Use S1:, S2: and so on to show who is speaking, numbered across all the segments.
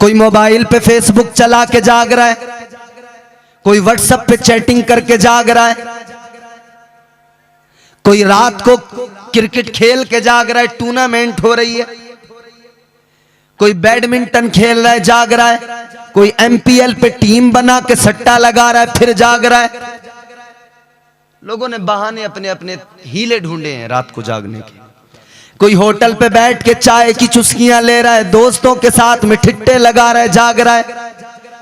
S1: कोई मोबाइल पे फेसबुक चला के जाग रहा है, कोई व्हाट्सएप पे चैटिंग करके जाग रहा है, कोई रात को क्रिकेट खेल के जाग रहा है, टूर्नामेंट हो रही है, कोई बैडमिंटन खेल रहा है जाग रहा है, कोई एमपीएल पे टीम बना के सट्टा लगा रहा है फिर जाग रहा है। लोगों ने बहाने अपने अपने हीले ढूंढे हैं रात को जागने के। कोई होटल पे बैठ के चाय की चुस्कियां ले रहा है, दोस्तों के साथ में ठिट्टे लगा रहा है जाग रहा है।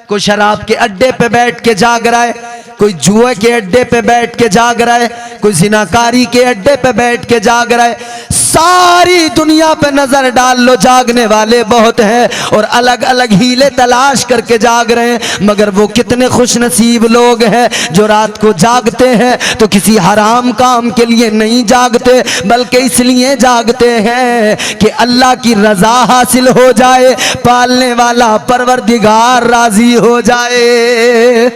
S1: कोई शराब के अड्डे पे बैठ के जाग रहा है, कोई जुए के अड्डे पे बैठ के जाग रहा है, कोई जिनाकारी के अड्डे पे बैठ के जाग रहा है। सारी दुनिया पे नजर डाल लो, जागने वाले बहुत हैं और अलग अलग हीले तलाश करके जाग रहे हैं। मगर वो कितने खुशनसीब लोग हैं जो रात को जागते हैं तो किसी हराम काम के लिए नहीं जागते, बल्कि इसलिए जागते हैं कि अल्लाह की रजा हासिल हो जाए, पालने वाला परवरदिगार राजी हो जाए।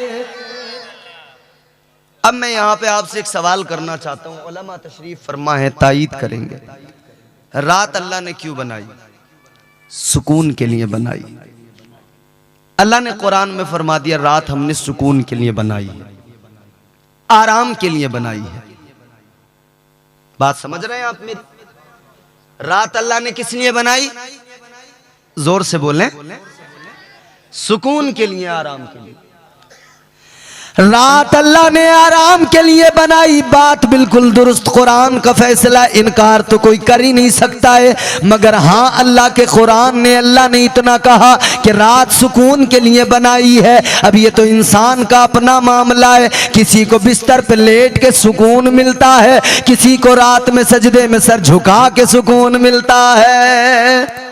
S1: अब मैं यहाँ पे आपसे एक सवाल करना चाहता हूँ, उलमा तशरीफ फरमा है, तायीद करेंगे। रात अल्लाह ने क्यों बनाई? सुकून के लिए बनाई। अल्लाह ने कुरान में फरमा दिया रात हमने सुकून के लिए बनाई है, आराम के लिए बनाई है। बात समझ रहे हैं आप मेरी? रात अल्लाह ने किस लिए बनाई? जोर से बोलें। सुकून के लिए, आराम के लिए। रात अल्लाह ने आराम के लिए बनाई, बात बिल्कुल दुरुस्त, कुरान का फैसला, इनकार तो कोई कर ही नहीं सकता है। मगर हाँ, अल्लाह के कुरान ने, अल्लाह ने इतना कहा कि रात सुकून के लिए बनाई है। अब ये तो इंसान का अपना मामला है, किसी को बिस्तर पे लेट के सुकून मिलता है, किसी को रात में सजदे में सर झुका के सुकून मिलता है,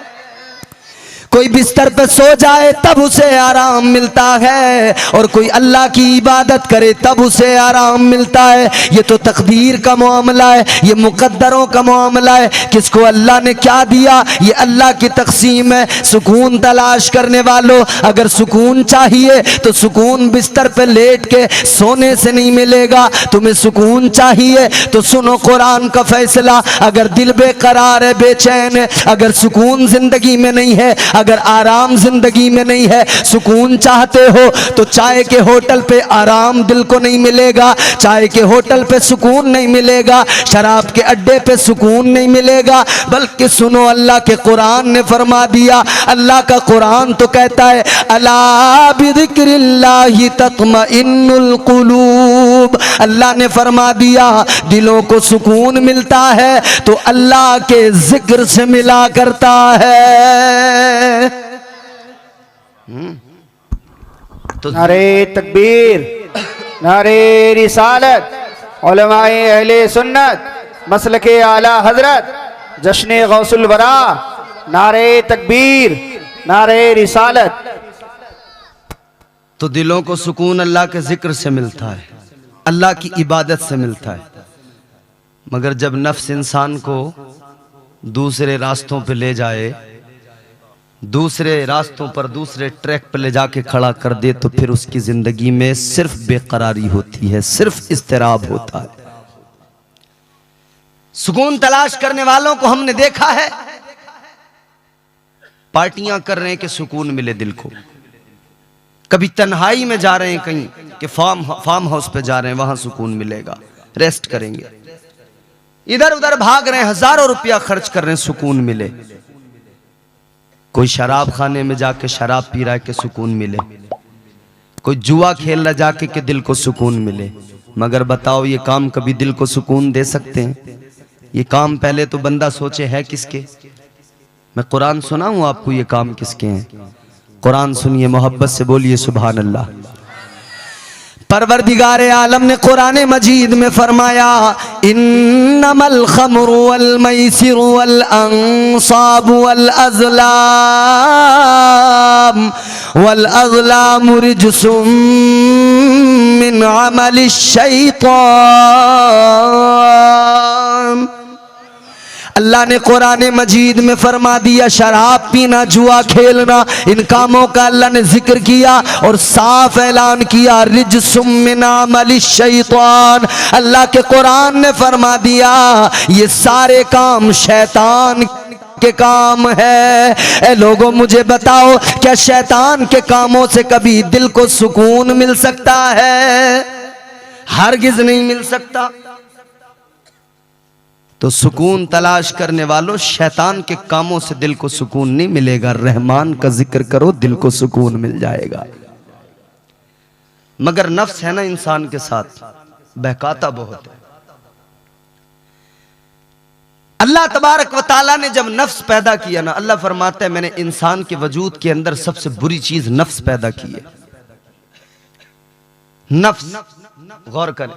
S1: कोई बिस्तर पे सो जाए तब उसे आराम मिलता है, और कोई अल्लाह की इबादत करे तब उसे आराम मिलता है। ये तो तकदीर का मामला है, ये मुकद्दरों का मामला है। किसको अल्लाह ने क्या दिया, ये अल्लाह की तकसीम है। सुकून तलाश करने वालों, अगर सुकून चाहिए तो सुकून बिस्तर पे लेट के सोने से नहीं मिलेगा। तुम्हें सुकून चाहिए तो सुनो कुरान का फैसला। अगर दिल बेकरार है, बेचैन है, अगर सुकून जिंदगी में नहीं है, अगर आराम जिंदगी में नहीं है, सुकून चाहते हो तो चाय के होटल पे आराम दिल को नहीं मिलेगा, चाय के होटल पे सुकून नहीं मिलेगा, शराब के अड्डे पे सुकून नहीं मिलेगा। बल्कि सुनो, अल्लाह के कुरान ने फरमा दिया, अल्लाह का कुरान तो कहता है अला बिज़िक्रिल्लाहि तत्मइन्नुल कुलूब। अल्लाह ने फरमा दिया दिलों को सुकून मिलता है तो अल्लाह के जिक्र से मिला करता है। तो
S2: नारे तकबीर, नारे रिसालत, उलमाए अहले सुन्नत, मसलके आला हजरत, जश्न गौसुल वरा, नारे तकबीर, नारे रिसालत।
S1: तो दिलों को सुकून अल्लाह के जिक्र से मिलता है, अल्लाह की इबादत से मिलता है। मगर जब नफ्स इंसान को दूसरे रास्तों पे ले जाए, दूसरे रास्तों पर, दूसरे ट्रैक पर ले जाके खड़ा कर दे, तो फिर उसकी जिंदगी में सिर्फ बेकरारी होती है, सिर्फ इस्तिराब होता है। सुकून तलाश करने वालों को हमने देखा है पार्टियां कर रहे हैं कि सुकून मिले दिल को, कभी तन्हाई में जा रहे हैं कहीं कि फार्म हाउस पे जा रहे हैं, वहां सुकून मिलेगा, रेस्ट करेंगे, इधर उधर भाग रहे हैं, हजारों रुपया खर्च कर रहे हैं सुकून मिले। कोई शराब खाने में जाके शराब पी रहा है कि सुकून मिले, कोई जुआ खेल रहा जाके कि दिल को सुकून मिले। मगर बताओ, ये काम कभी दिल को सुकून दे सकते हैं? ये काम पहले तो बंदा सोचे है किसके। मैं कुरान सुनाऊं आपको, ये काम किसके हैं? कुरान सुनिए, मोहब्बत से बोलिए सुभान अल्लाह। परवरदिगारे आलम ने कुरान मजीद में फरमाया इन्नमल खमरु वल मैसिरु वल अंसाबु वल अज़लाम रिजसुम मिन अमलिश शैतान। अल्लाह ने कुरान मजीद में फरमा दिया शराब पीना, जुआ खेलना, इन कामों का अल्लाह ने जिक्र किया और साफ ऐलान किया रिजसुम मिन अमलिश शैतान। अल्लाह के कुरान ने फरमा दिया ये सारे काम शैतान के काम है। ए लोगों मुझे बताओ, क्या शैतान के कामों से कभी दिल को सुकून मिल सकता है? हरगिज नहीं मिल सकता। तो सुकून तलाश करने वालों, शैतान के कामों से दिल को सुकून नहीं मिलेगा। रहमान का जिक्र करो, दिल को सुकून मिल जाएगा। मगर नफ्स है ना इंसान के साथ, बहकाता बहुत है। अल्लाह तबारक व ताला ने जब नफ्स पैदा किया ना, अल्लाह फरमाता है मैंने इंसान के वजूद के अंदर सबसे बुरी चीज नफ्स पैदा की है। नफ्स, गौर करें,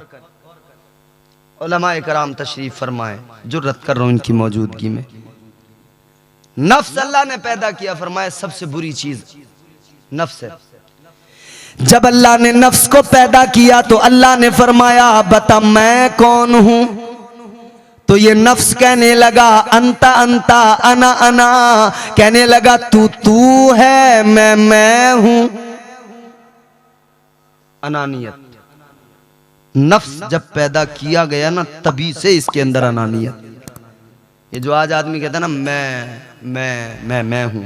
S1: उलमाए कराम तशरीफ फरमाए, जुर्रत कर रहा हूं इनकी मौजूदगी में। नफ्स अल्लाह ने पैदा किया, फरमाया सबसे बुरी चीज नफ्स है। जब अल्लाह ने नफ्स को पैदा किया तो अल्लाह ने फरमाया बता मैं कौन हूं? तो ये नफ्स कहने लगा अंता अंता, अना अना, कहने लगा तू तू है, मैं हूं। अनानियत, नफ्स जब पैदा किया गया ना, तभी से इसके अंदर अनानियत। ये जो आज आदमी कहता है ना मैं हूं,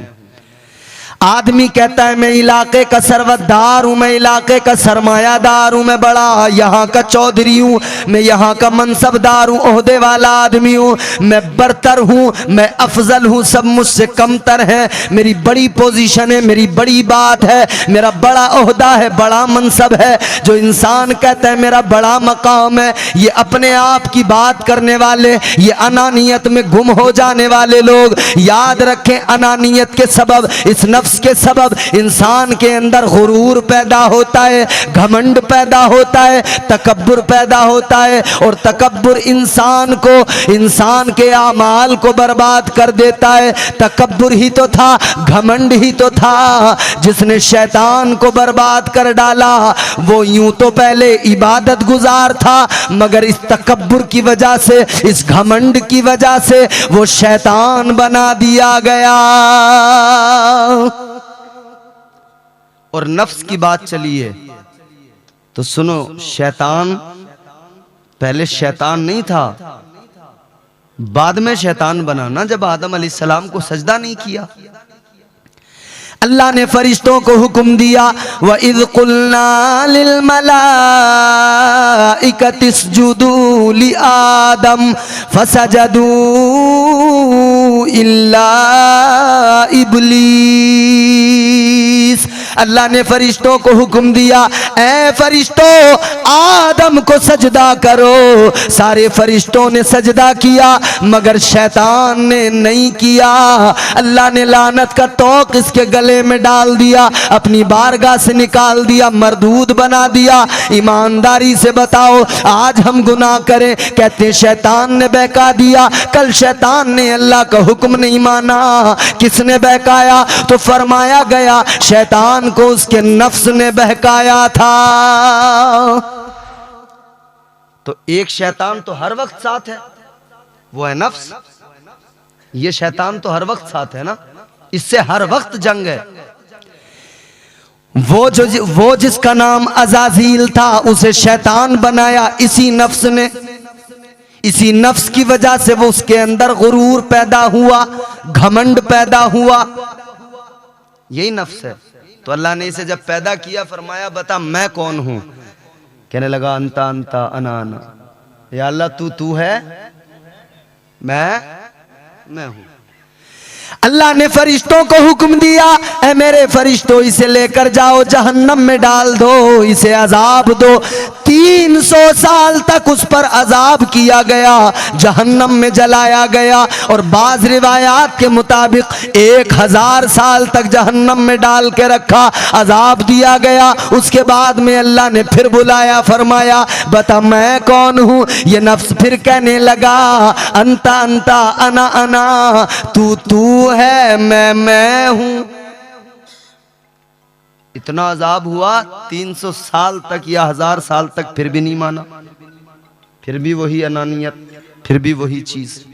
S1: आदमी कहता है मैं इलाके का सरवतदार हूं, मैं इलाके का सरमायादार हूं, मैं बड़ा यहाँ का चौधरी हूं, मैं यहाँ का मनसबदार हूं, ओहदे वाला आदमी हूं, मैं बरतर हूं, मैं अफजल हूं, सब मुझसे कमतर हैं, मेरी बड़ी पोजीशन है, मेरी बड़ी बात है, मेरा बड़ा ओहदा है, बड़ा मनसब है। जो इंसान कहता है मेरा बड़ा मकाम है, ये अपने आप की बात करने वाले, ये अनानियत में गुम हो जाने वाले लोग, याद रखें अनानियत के सबब, इस नफ्स के सबब इंसान के अंदर गुरूर पैदा होता है, घमंड पैदा होता है, तकब्बुर पैदा होता है। और तकब्बुर इंसान को, इंसान के आमाल को बर्बाद कर देता है। तकब्बुर ही तो था, घमंड ही तो था जिसने शैतान को बर्बाद कर डाला। वो यूं तो पहले इबादत गुजार था, मगर इस तकब्बुर की वजह से, इस घमंड की वजह से वो शैतान बना दिया गया। और नफ्स की बात चली है तो सुनो, शैतान पहले शैतान नहीं था, बाद में शैतान बना ना, जब आदम अलैहिस्सलाम को सजदा नहीं किया। अल्लाह ने फरिश्तों को हुक्म दिया व इज़ कुल्ना लिल मलाइकति इस्जुदू लि आदम फसजदू इल्ला इब्लीस। अल्लाह ने फरिश्तों को हुक्म दिया, ऐ फरिश्तों आदम को सजदा करो। सारे फरिश्तों ने सजदा किया, मगर शैतान ने नहीं किया। अल्लाह ने लानत का तोक इसके गले में डाल दिया, अपनी बारगाह से निकाल दिया, मरदूद बना दिया। ईमानदारी से बताओ, आज हम गुनाह करें, कहते शैतान ने बहका दिया। कल शैतान ने अल्लाह का हुक्म नहीं माना, किसने बहकाया? तो फरमाया गया शैतान को उसके नफ्स ने बहकाया था। तो एक शैतान तो हर वक्त साथ है, वो है नफ्स। ये शैतान तो हर वक्त साथ है ना, इससे हर वक्त जंग है। वो जिसका नाम अज़ाज़ील था, उसे शैतान बनाया इसी नफ्स ने। इसी नफ्स की वजह से वो उसके अंदर गुरूर पैदा हुआ, घमंड पैदा हुआ। यही नफ्स है। तो अल्लाह ने इसे जब पैदा किया, फरमाया बता मैं कौन हूं? कहने लगा अंता अंता अना अना, या अल्लाह तू तू है, मैं हूं। अल्लाह ने फरिश्तों को हुक्म दिया, ऐ मेरे फरिश्तों इसे लेकर जाओ, जहन्नम में डाल दो, इसे अजाब दो। 300 साल तक उस पर अजाब किया गया, जहन्नम में जलाया गया। और बाज रिवायात के मुताबिक 1000 साल तक जहन्नम में डाल के रखा, अजाब दिया गया। उसके बाद में अल्लाह ने फिर बुलाया, फरमाया बता मैं कौन हूं? ये नफ्स फिर कहने लगा अंता अंता, अना अना, तू तू है, मैं हूं। इतना अजाब हुआ 300 साल तक या 1000 साल तक, फिर भी नहीं माना, फिर भी वही अनानियत, फिर भी वही चीज।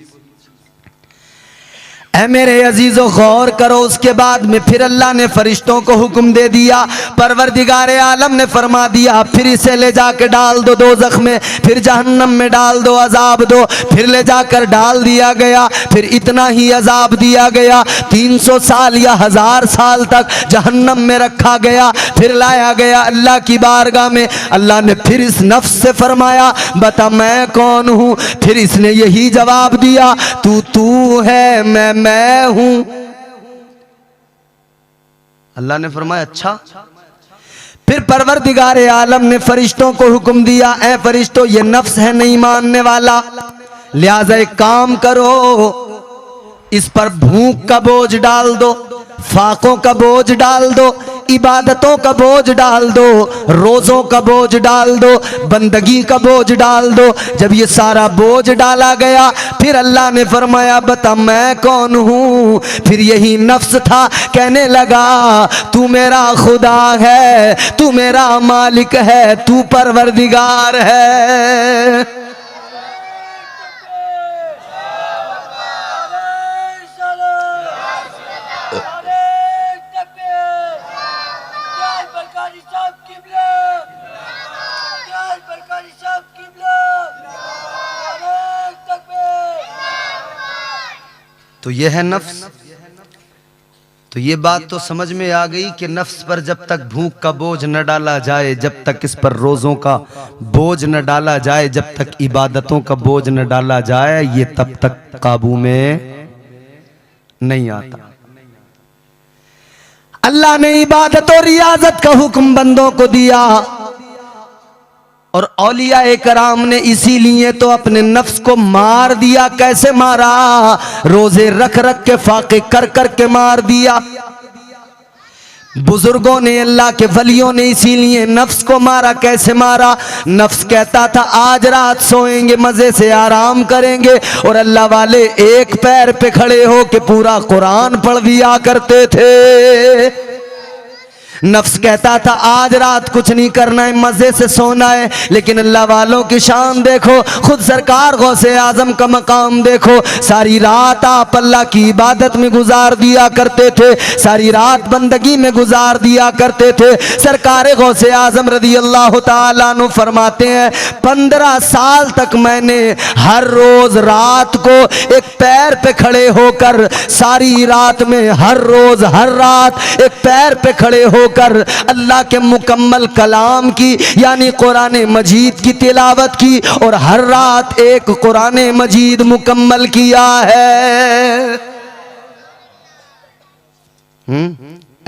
S1: ऐ मेरे अजीजों गौर करो। उसके बाद में फिर अल्लाह ने फरिश्तों को हुक्म दे दिया, परवरदिगार आलम ने फरमा दिया फिर इसे ले जाकर डाल दो दोज़ख में, फिर जहन्नम में डाल दो, अजाब दो। फिर ले जाकर डाल दिया गया, फिर इतना ही अजाब दिया गया, 300 साल या 1000 साल तक जहन्नम में रखा गया। फिर लाया गया अल्लाह की बारगाह में। अल्लाह ने फिर इस नफ्स से फरमाया बता मैं कौन हूँ। फिर इसने यही जवाब दिया तू है, मैं हूं। अल्लाह ने फरमाया अच्छा। फिर परवरदिगार आलम ने फरिश्तों को हुक्म दिया ऐ फरिश्तों ये नफ्स है नहीं मानने वाला, लिहाजा एक काम करो इस पर भूख का बोझ डाल दो, फाकों का बोझ डाल दो, इबादतों का बोझ डाल दो, रोज़ों का बोझ डाल दो, बंदगी का बोझ डाल दो। जब ये सारा बोझ डाला गया फिर अल्लाह ने फरमाया बता मैं कौन हूँ। फिर यही नफ्स था कहने लगा तू मेरा खुदा है, तू मेरा मालिक है, तू परवरदिगार है। तो यह है नफ्स। तो ये बात तो समझ में आ गई कि नफ्स पर जब तक भूख का बोझ न डाला जाए, जब तक इस पर रोज़ों का बोझ न डाला जाए, जब तक इबादतों का बोझ न डाला जाए, ये तब तक काबू में नहीं आता। अल्लाह ने इबादत और रियाजत का हुक्म बंदों को दिया और औलिया कराम ने इसीलिए तो अपने नफ्स को मार दिया। कैसे मारा? रोजे रख रख के, फाके कर कर के मार दिया। बुजुर्गों ने, अल्लाह के वलियों ने इसीलिए नफ्स को मारा। कैसे मारा? नफ्स कहता था आज रात सोएंगे, मजे से आराम करेंगे, और अल्लाह वाले एक पैर पे खड़े हो के पूरा कुरान पढ़ दिया करते थे। नफ्स कहता था आज रात कुछ नहीं करना है, मजे से सोना है। लेकिन अल्लाह वालों की शान देखो, खुद सरकार गौसे आजम का मकाम देखो। सारी रात आप अल्लाह की इबादत में गुजार दिया करते थे, सारी रात बंदगी में गुजार दिया करते थे। सरकार गौसे आजम रदी अल्लाह ताला अन्हु फरमाते हैं 15 साल तक मैंने हर रोज रात को एक पैर पे खड़े होकर, सारी रात में हर रोज हर रात एक पैर पे खड़े हो कर अल्लाह के मुकम्मल कलाम की यानी कुरान मजीद की तिलावत की, और हर रात एक कुरान मजीद मुकम्मल किया है।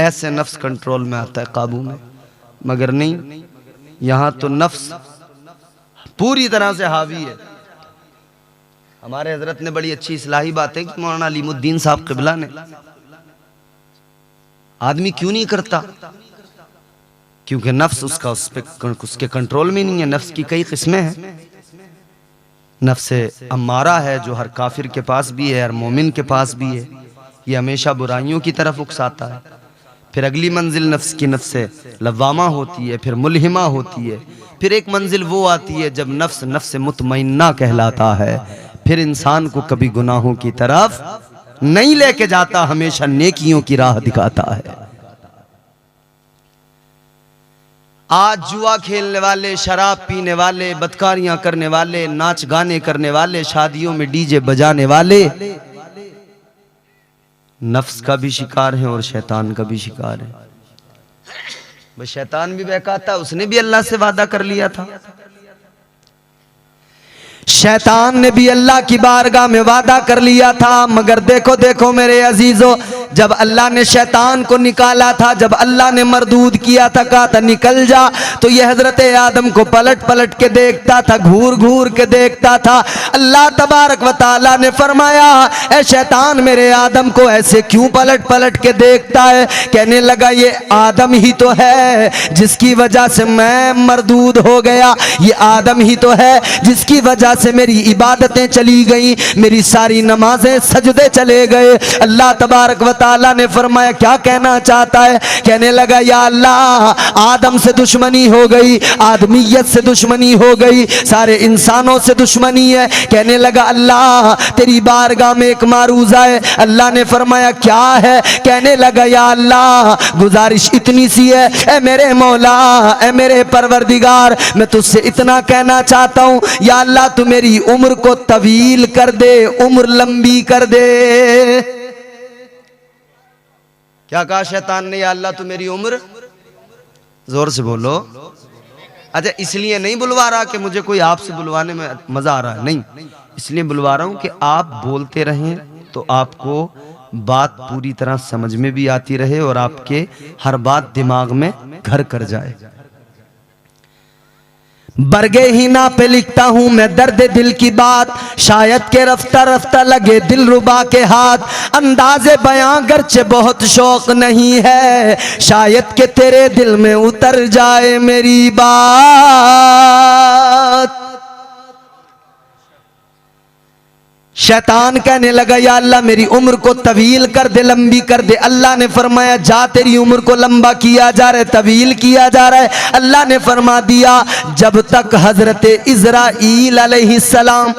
S1: ऐसे नफ्स कंट्रोल में आता है, काबू में। मगर नहीं, यहां तो नफ्स पूरी तरह से हावी है। हमारे हजरत ने बड़ी अच्छी इस्लाही बातें की, मौलाना अलीमुद्दीन साहब क़िबला ने। आदमी क्यों नहीं करता? क्योंकि नफ्स उसका उसके कंट्रोल में नहीं है। नफ्स की कई किस्में हैं। नफ्स अम्मारा है जो हर काफिर के पास भी है, हर मोमिन के पास भी है। ये हमेशा बुराइयों की तरफ उकसाता है। फिर अगली मंजिल नफ्स की नफ्स लवामा होती है, फिर मुल्हिमा होती है। फिर एक मंजिल वो आती है जब नफ्स नफ्स मुतमइन्ना कहलाता है। फिर इंसान को कभी गुनाहों की तरफ नहीं लेके जाता, हमेशा नेकियों की राह दिखाता है। आज जुआ खेलने वाले, शराब पीने वाले, बदकारियां करने वाले, नाच गाने करने वाले, शादियों में डीजे बजाने वाले नफ्स का भी शिकार है और शैतान का भी शिकार है। वह शैतान भी बहकाता, उसने भी अल्लाह से वादा कर लिया था। शैतान ने भी अल्लाह की बारगाह में वादा कर लिया था। मगर देखो देखो मेरे अजीजों, जब अल्लाह ने शैतान को निकाला था, जब अल्लाह ने मरदूद किया था, कहा था निकल जा, तो यह हजरत आदम को पलट पलट के देखता था, घूर घूर के देखता था। अल्लाह तबारक व तआला ने फरमाया ऐ शैतान मेरे आदम को ऐसे क्यों पलट पलट के देखता है? कहने लगा ये आदम ही तो है जिसकी वजह से मैं मरदूद हो गया, ये आदम ही तो है जिसकी वजह से मेरी इबादतें चली गई, मेरी सारी नमाजें सजदे चले गए। अल्लाह तबारक व ताला ने फरमाया क्या कहना चाहता है? कहने लगा या अल्लाह आदम से दुश्मनी हो गई, आदमियत से दुश्मनी हो गई, सारे इंसानों से दुश्मनी है। कहने लगा अल्लाह तेरी बारगाह में एक मारूजा है। अल्लाह ने फरमाया क्या है? कहने लगा या अल्लाह गुजारिश इतनी सी है, ए मेरे मौला, ए मेरे परवरदिगार, मैं तुझसे इतना कहना चाहता हूँ या अल्लाह तू मेरी उम्र को तवील कर दे, उम्र लंबी कर दे। क्या कहा शैतान ने? या अल्लाह तू मेरी उम्र, जोर से बोलो। अच्छा इसलिए नहीं बुलवा रहा कि मुझे कोई आपसे बुलवाने में मजा आ रहा है, नहीं, इसलिए बुलवा रहा हूं कि आप बोलते रहें तो आपको बात पूरी तरह समझ में भी आती रहे और आपके हर बात दिमाग में घर कर जाए। बरगे ही ना पे लिखता हूं मैं दर्द दिल की बात, शायद के रफ्ता रफ्ता लगे दिल रुबा के हाथ। अंदाजे बयां गर्चे बहुत शौक नहीं है, शायद के तेरे दिल में उतर जाए मेरी बात। शैतान कहने लगा या अल्लाह मेरी उम्र को तवील कर दे, लंबी कर दे। अल्लाह ने फरमाया जा तेरी उम्र को लंबा किया जा रहा है, तवील किया जा रहा है। अल्लाह ने फरमा दिया जब तक हजरत इज़राइल अलैहिस्सलाम,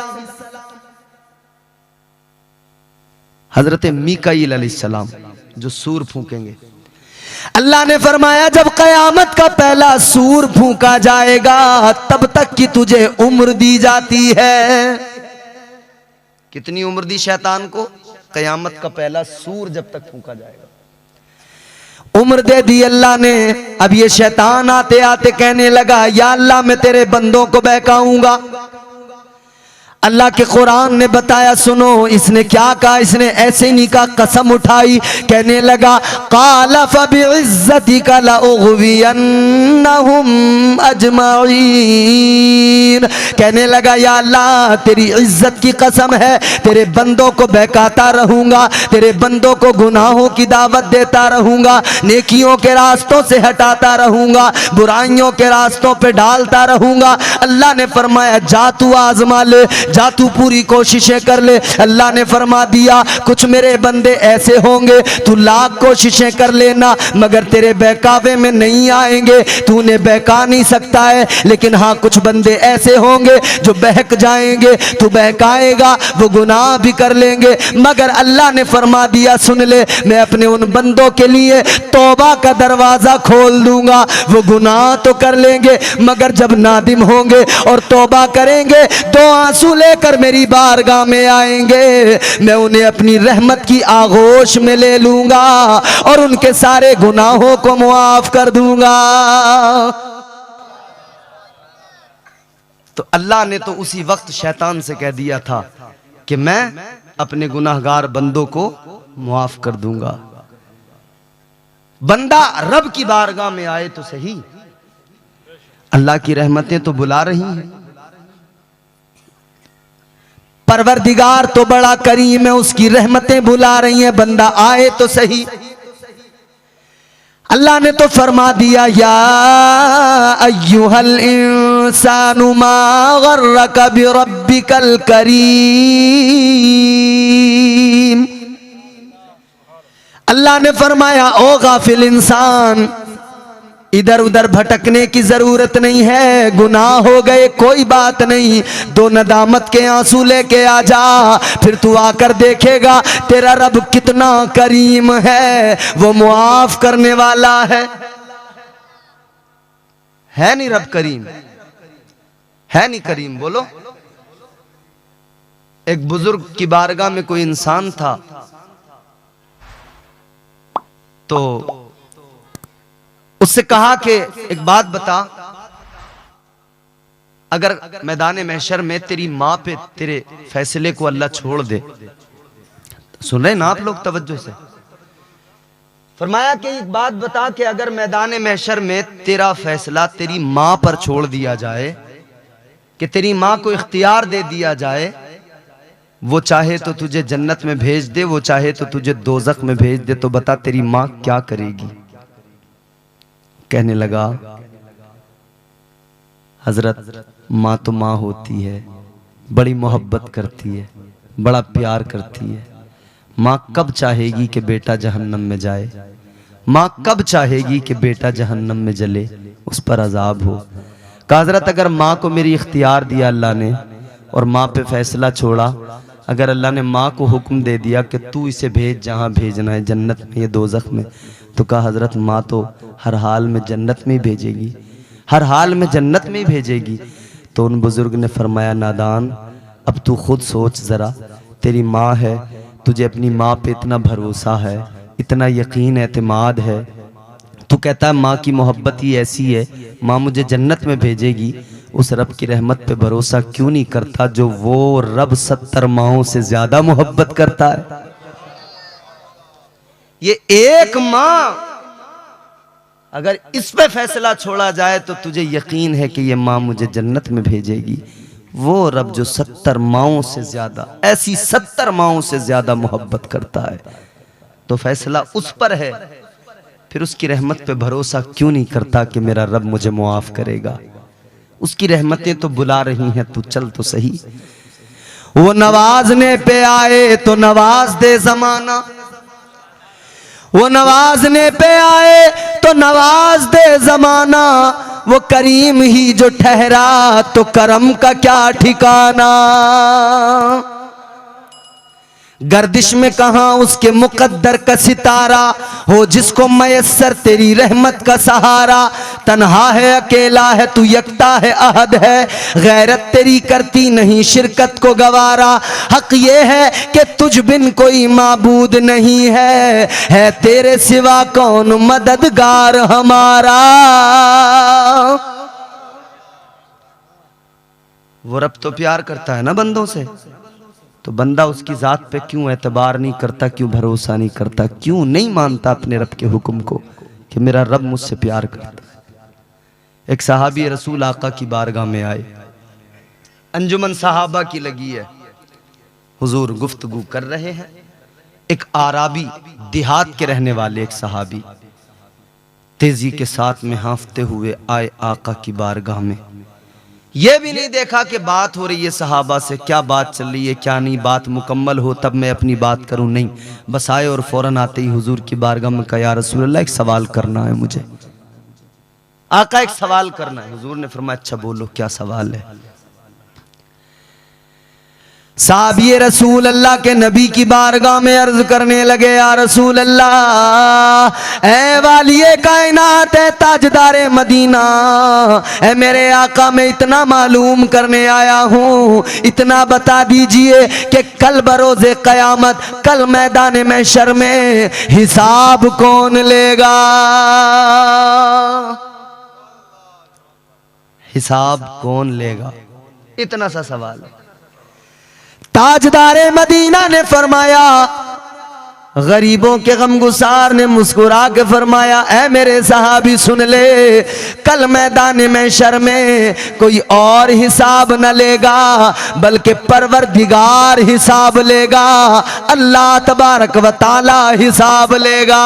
S1: हजरत मीकाईल अलैहिस्सलाम जो सूर फूकेंगे, अल्लाह ने फरमाया जब कयामत का पहला सूर फूका जाएगा तब तक की तुझे उम्र दी जाती है। कितनी उम्र दी शैतान को? कयामत का पहला सूर जब तक फूका जाएगा उम्र दे दी अल्लाह ने। अब ये शैतान आते आते कहने लगा या अल्लाह मैं तेरे बंदों को बहकाऊंगा। अल्लाह के कुरान ने बताया सुनो इसने क्या कहा, इसने ऐसे ही नहीं कहा, कसम उठाई। कहने लगा क़ाला फ़बिइज़्ज़तिका लअग़वियन्नहुम अजमईन। कहने लगा या अल्लाह तेरी इज्जत की कसम है तेरे बंदों को बहकाता रहूंगा, तेरे बंदों को गुनाहों की दावत देता रहूंगा, नेकियों के रास्तों से हटाता रहूंगा, बुराइयों के रास्तों पे डालता रहूंगा। अल्लाह ने फरमाया जा तू आजमा ले, जा तू पूरी कोशिशें कर ले। अल्लाह ने फरमा दिया कुछ मेरे बंदे ऐसे होंगे तू लाख कोशिशें कर लेना मगर तेरे बहकावे में नहीं आएंगे, तू उन्हें बहका नहीं सकता है। लेकिन हाँ कुछ बंदे ऐसे होंगे जो बहक जाएंगे, तू बहकाएगा वो गुनाह भी कर लेंगे। मगर अल्लाह ने फरमा दिया सुन ले मैं अपने उन बंदों के लिए तौबा का दरवाजा खोल दूंगा। वो गुनाह तो कर लेंगे मगर जब नादिम होंगे और तौबा करेंगे दो आंसू लेकर मेरी बारगाह में आएंगे, मैं उन्हें अपनी रहमत की आगोश में ले लूंगा और उनके सारे गुनाहों को मुआफ कर दूंगा। तो अल्लाह ने तो उसी वक्त शैतान से कह दिया था कि मैं अपने गुनाहगार बंदों को मुआफ कर दूंगा। बंदा रब की बारगाह में आए तो सही, अल्लाह की रहमतें तो बुला रही हैं। परवरदिगार तो बड़ा करीम है, उसकी रहमतें बुला रही हैं, बंदा आए तो सही। अल्लाह ने तो फरमा दिया या अय्युहल इंसानु मा गर्रका बिरब्बिकल करीम। अल्लाह ने फरमाया ओ गाफिल इंसान इधर उधर भटकने की जरूरत नहीं है, गुनाह हो गए कोई बात नहीं, दो नदामत के आंसू लेके आ जा, फिर तू आकर देखेगा तेरा रब कितना करीम है, वो मुआफ करने वाला है नहीं रब करीम? है नहीं करीम? बोलो। एक बुजुर्ग की बारगाह में कोई इंसान था तो उससे कहा कि एक बात बता, अगर मैदान महशर में तेरी मां पे तेरे फैसले को अल्लाह छोड़ दे, सुन रहे ना आप लोग तवज्जो से? फरमाया कि एक बात बता कि अगर मैदान महशर में तेरा फैसला तेरी मां पर छोड़ दिया जाए, कि तेरी मां को इख्तियार दे दिया जाए, वो चाहे तो तुझे जन्नत में भेज दे, वो चाहे तो तुझे दोजख में भेज दे, तो बता तेरी मां क्या करेगी? कहने लगा हजरत माँ तो माँ होती है, बड़ी मोहब्बत करती है, बड़ा प्यार करती है, माँ कब चाहेगी कि बेटा जहन्नम में जाए, माँ कब चाहेगी कि बेटा जहन्नम में जले, उस पर अजाब हो। कहा हज़रत अगर माँ को मेरी इख्तियार दिया अल्लाह ने और माँ पे फैसला छोड़ा, अगर अल्लाह ने माँ को हुक्म दे दिया कि तू इसे भेज जहाँ भेजना है, जन्नत में या दोज़ख में, तो कहा हज़रत माँ तो हर हाल में जन्नत में ही भेजेगी, हर हाल में जन्नत में ही भेजेगी। तो उन बुजुर्ग ने फरमाया नादान, अब तू खुद सोच ज़रा, तेरी माँ है, तुझे अपनी माँ पे इतना भरोसा है, इतना यकीन एतमाद है, तू कहता है माँ की मोहब्बत ही ऐसी है, माँ मुझे जन्नत में भेजेगी। उस रब की रहमत पे भरोसा क्यों नहीं करता जो वो रब 70 माँओं से ज्यादा मोहब्बत करता है। ये एक माँ अगर इस पे फैसला छोड़ा जाए तो तुझे यकीन है कि ये माँ मुझे जन्नत में भेजेगी। वो रब जो 70 माँओं से ज्यादा, ऐसी 70 माँओं से ज्यादा मोहब्बत करता है, तो फैसला उस पर है, फिर उसकी रहमत पे भरोसा क्यों नहीं करता कि मेरा रब मुझे मुआफ करेगा। उसकी रहमतें तो बुला रही हैं, तू चल तो सही। वो नवाजने पे आए तो नवाज दे जमाना, वो नवाजने पे आए तो नवाज दे जमाना, वो करीम ही जो ठहरा तो करम का क्या ठिकाना। गर्दिश में कहां उसके मुकद्दर का सितारा, हो जिसको मयस्सर तेरी रहमत का सहारा। तन्हा है अकेला है तू, यकता है अहद है, गैरत तेरी करती नहीं शिरकत को गवारा। हक ये है कि तुझ बिन कोई माबूद नहीं है तेरे सिवा कौन मददगार हमारा। वो रब तो प्यार करता है ना बंदों से, तो बंदा उसकी ज़ात पे क्यों एतबार नहीं करता, क्यों भरोसा नहीं करता, क्यों नहीं मानता अपने रब के हुक्म को कि मेरा रब मुझसे प्यार करता है। एक सहाबी रसूल आका की बारगाह में आए, अंजुमन सहाबा की लगी है, हुजूर गुफ्तगू कर रहे हैं। एक आराबी, देहात के रहने वाले एक सहाबी तेजी के साथ में हांफते हुए आए आका की बारगाह में। ये भी नहीं देखा कि बात हो रही है सहाबा से, क्या बात चल रही है क्या नहीं, बात मुकम्मल हो तब मैं अपनी बात करूं, नहीं, बस आए और फौरन आते ही हुजूर की बारगाह में कहा या रसूल अल्लाह एक सवाल करना है मुझे। आका एक सवाल करना है। हुजूर ने फरमाया अच्छा बोलो क्या सवाल है। साहब ये रसूल अल्लाह के नबी की बारगाह में अर्ज करने लगे या रसूल अल्लाह, ऐ वालिए कायनात है ताजदारे मदीना, ऐ मेरे आका मैं इतना मालूम करने आया हूँ, इतना बता दीजिए कि कल बरोज़े क़यामत, कल मैदान महशर में हिसाब कौन लेगा, हिसाब कौन लेगा। इतना सा सवाल है। ताजदारे मदीना ने फरमाया, गरीबों के गमगुसार ने मुस्कुरा के फरमाया ऐ मेरे सहाबी सुन ले, कल मैदान महशर में कोई और हिसाब न लेगा बल्कि परवरदिगार हिसाब लेगा, अल्लाह तबारक व तआला हिसाब लेगा।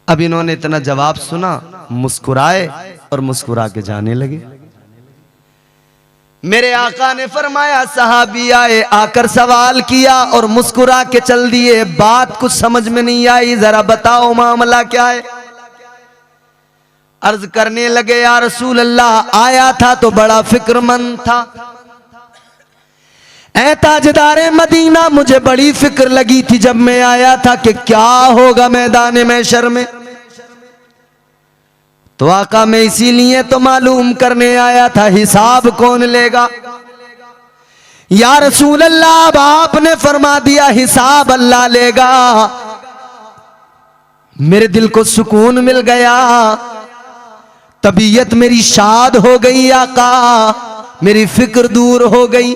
S1: अब इन्होंने इतना जवाब सुना, मुस्कुराए और मुस्कुरा के जाने लगे। मेरे आका ने फरमाया सहाबी आए, आकर सवाल किया और मुस्कुरा के चल दिए। बात कुछ समझ में नहीं आई, जरा बताओ मामला क्या है। अर्ज करने लगे या रसूल अल्लाह आया था तो बड़ा फिक्रमंद था, ऐ ताजदारे मदीना मुझे बड़ी फिक्र लगी थी जब मैं आया था कि क्या होगा मैदान महशर में। तो आका मैं इसीलिए तो मालूम करने आया था हिसाब कौन लेगा। या रसूल अल्लाह अब आपने फरमा दिया हिसाब अल्लाह लेगा, मेरे दिल को सुकून मिल गया, तबीयत मेरी शाद हो गई आका, मेरी फिक्र दूर हो गई।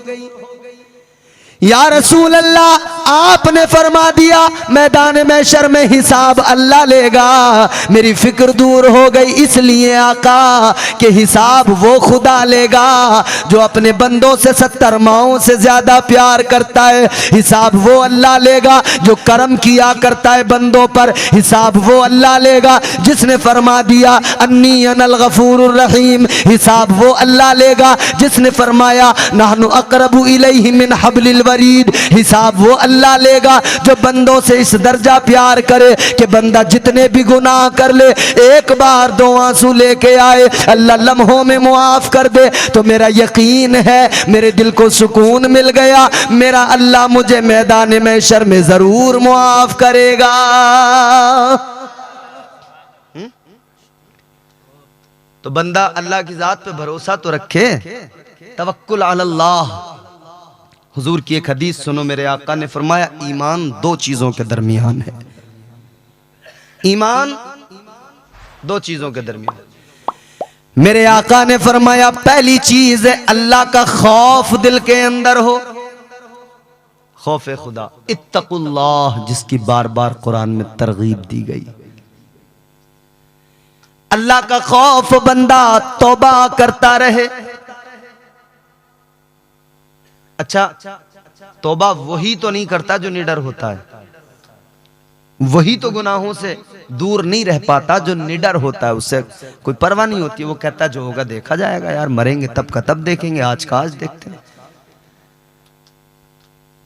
S1: या रसूल अल्लाह, आपने फरमा दिया मैदान महशर में हिसाब अल्लाह लेगा। मेरी फिक्र दूर हो गई, इसलिए आका कि हिसाब वो खुदा लेगा जो अपने बंदों से 70 माओं से ज्यादा प्यार करता है। हिसाब वो अल्लाह लेगा जो करम किया करता है बंदों पर। हिसाब वो अल्लाह लेगा जिसने फरमा दिया अन्नी अनल गफूरुर रहीम। हिसाब वो अल्लाह लेगा जिसने फरमाया नहनु अक़रबु इलैहि मिन हब्लिल वरीद। हिसाब वो अल्लाह लेगा जो बंदों से इस दर्जा प्यार करे कि बंदा जितने भी गुनाह कर ले, एक बार 2 आंसू लेके आए, अल्लाह लम्हों में मुआफ कर दे। तो मेरा यकीन है, मेरे दिल को सुकून मिल गया, मेरा अल्लाह मुझे मैदान महशर में जरूर मुआफ करेगा। तो बंदा अल्लाह की जात पे भरोसा तो रखे, तवक्कुल अल्लाह। हुजूर की एक हदीस सुनो, मेरे आका ने फरमाया ईमान 2 चीजों के दरमियान है। ईमान 2 चीजों के दरमियान। मेरे आका ने फरमाया पहली चीज है अल्लाह का खौफ दिल के अंदर हो, खौफ खुदा, इत्तकुल्लाह, जिसकी बार बार कुरान में तरगीब दी गई। अल्लाह का खौफ बंदा तौबा करता रहे। अच्छा, तौबा वही तो नहीं करता जो निडर होता है, वही तो गुनाहों से दूर नहीं रह पाता जो निडर होता है। उससे कोई परवाह नहीं होती, वो कहता जो होगा देखा जाएगा, यार मरेंगे तब का तब देखेंगे, आज का आज देखते हैं।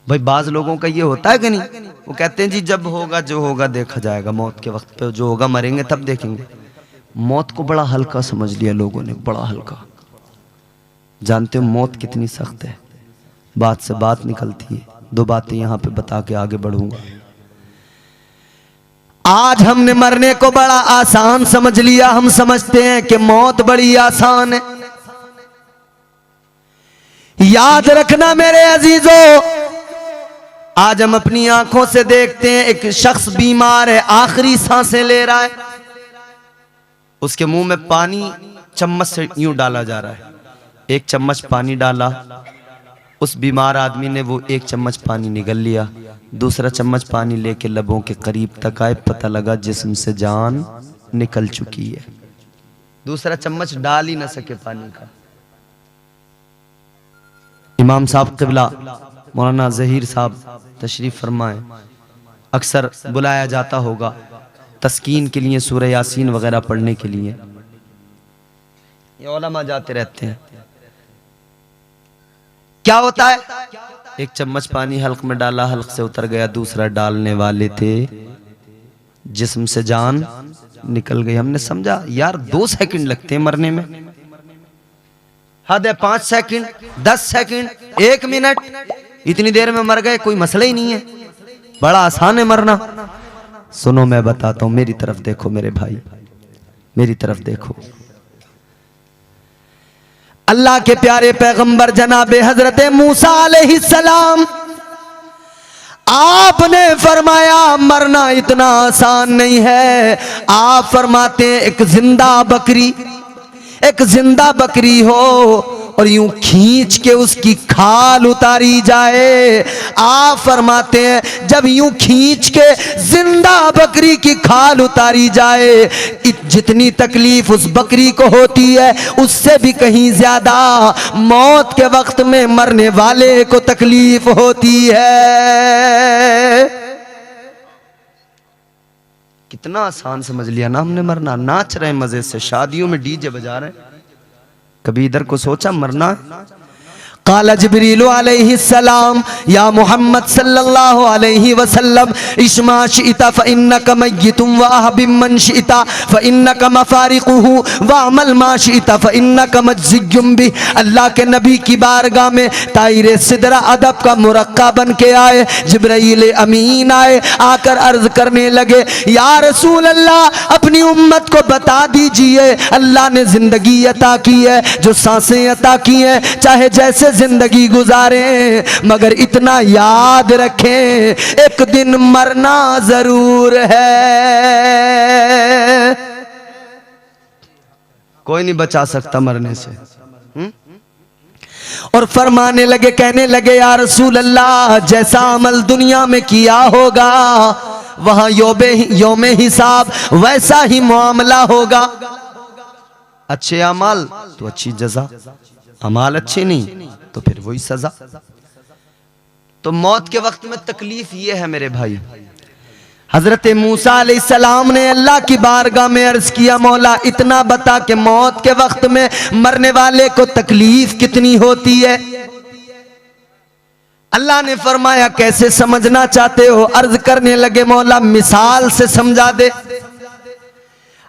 S1: भाई बाज लोगों का ये होता है कि नहीं, वो कहते हैं जी जब होगा जो होगा देखा जाएगा, मौत के वक्त पे जो होगा मरेंगे तब देखेंगे। मौत को बड़ा हल्का समझ लिया लोगों ने, बड़ा हल्का। जानते हो मौत कितनी सख्त है, बात से बात निकलती है। 2 बातें यहां पे बता के आगे बढ़ूंगा। आज हमने मरने को बड़ा आसान समझ लिया, हम समझते हैं कि मौत बड़ी आसान है। याद रखना मेरे अजीजों, आज हम अपनी आंखों से देखते हैं एक शख्स बीमार है, आखिरी सांसें ले रहा है, उसके मुंह में पानी चम्मच से यूं डाला जा रहा है। 1 चम्मच पानी डाला, उस बीमार आदमी ने वो 1 चम्मच पानी निगल लिया, दूसरा चम्मच पानी लेके लबों के करीब तक आए, पता लगा जिस्म से जान निकल चुकी है। दूसरा चम्मच डाल ही ना सके पानी का। इमाम साहब क़िबला मौलाना ज़हीर साहब तशरीफ फरमाए, अक्सर बुलाया जाता होगा तस्कीन के लिए, सूरह यासीन वगैरह पढ़ने के लिए, ये उलमा जाते रहते हैं। क्या होता है, 1 चम्मच पानी हल्क में डाला, हल्क से उतर गया, दूसरा डालने वाले थे, जिस्म से जान निकल गई। हमने समझा यार 2 सेकंड लगते हैं मरने में, हद है 5 सेकंड, 10 सेकंड, 1 मिनट, इतनी देर में मर गए, कोई मसला ही नहीं है, बड़ा आसान है मरना। सुनो मैं बताता हूं, मेरी तरफ देखो मेरे भाई, मेरी तरफ देखो। अल्लाह के प्यारे पैगंबर जनाबे हजरत मूसा अलैहिस्सलाम, आपने फरमाया मरना इतना आसान नहीं है। आप फरमाते हैं एक जिंदा बकरी हो और यूं खींच के उसकी खाल उतारी जाए। आप फरमाते हैं जब यूं खींच के जिंदा बकरी की खाल उतारी जाए, जितनी तकलीफ उस बकरी को होती है उससे भी कहीं ज्यादा मौत के वक्त में मरने वाले को तकलीफ होती है। कितना आसान समझ लिया ना हमने मरना। नाच रहे मजे से, शादियों में डीजे बजा रहे, कभी इधर को सोचा मरना। काला जिब्रील अलैहिस्सलाम या मोहम्मद सल्लल्लाहु अलैहि वसल्लम इश्मा शिता फ़इन्नका मय्यितुम व अहबिम मन शिता फ़इन्नका मफ़ारिक़ुहु व अमल मा शिता फ़इन्नका मज्ज़ियुम बि। अल्लाह के नबी की बारगाह में ताइरे सिदरा अदब का मुरक्का बन के आए, जिब्राइल अमीन आए, आकर अर्ज करने लगे या रसूल अल्लाह अपनी उम्मत को बता दीजिए अल्लाह ने जिंदगी अता की है, जो सांसें अता की हैं, चाहे जैसे जिंदगी गुजारे मगर इतना याद रखें एक दिन मरना जरूर है। कोई नहीं बचा सकता मरने से। और फरमाने लगे, कहने लगे या रसूल अल्लाह, जैसा अमल दुनिया में किया होगा वहां योमे हिसाब वैसा ही मामला होगा। अच्छे अमाल तो अच्छी जजा, अमाल अच्छे नहीं तो फिर वही सजा। तो मौत के वक्त में तकलीफ ये है मेरे भाई, हजरत मूसा अलैहिस्सलाम ने अल्लाह की बारगाह में अर्ज किया, मौला इतना बता कि मौत के वक्त में मरने वाले को तकलीफ कितनी होती है। अल्लाह ने फरमाया कैसे समझना चाहते हो? अर्ज करने लगे मौला मिसाल से समझा दे।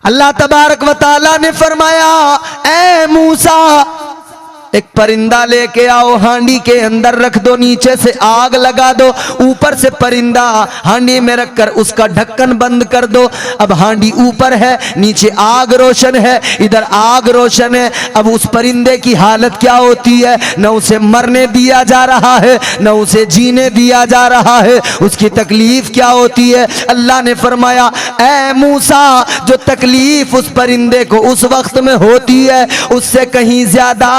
S1: अल्लाह तबारक व तआला ने फरमाया ए मूसा, एक परिंदा लेके आओ, हांडी के अंदर रख दो, नीचे से आग लगा दो, ऊपर से परिंदा हांडी में रखकर उसका ढक्कन बंद कर दो। अब हांडी ऊपर है, नीचे आग रोशन है, इधर आग रोशन है। अब उस परिंदे की हालत क्या होती है? न उसे मरने दिया जा रहा है, न उसे जीने दिया जा रहा है। उसकी तकलीफ क्या होती है? अल्लाह ने फरमाया ऐ मूसा, जो तकलीफ उस परिंदे को उस वक्त में होती है उससे कहीं ज्यादा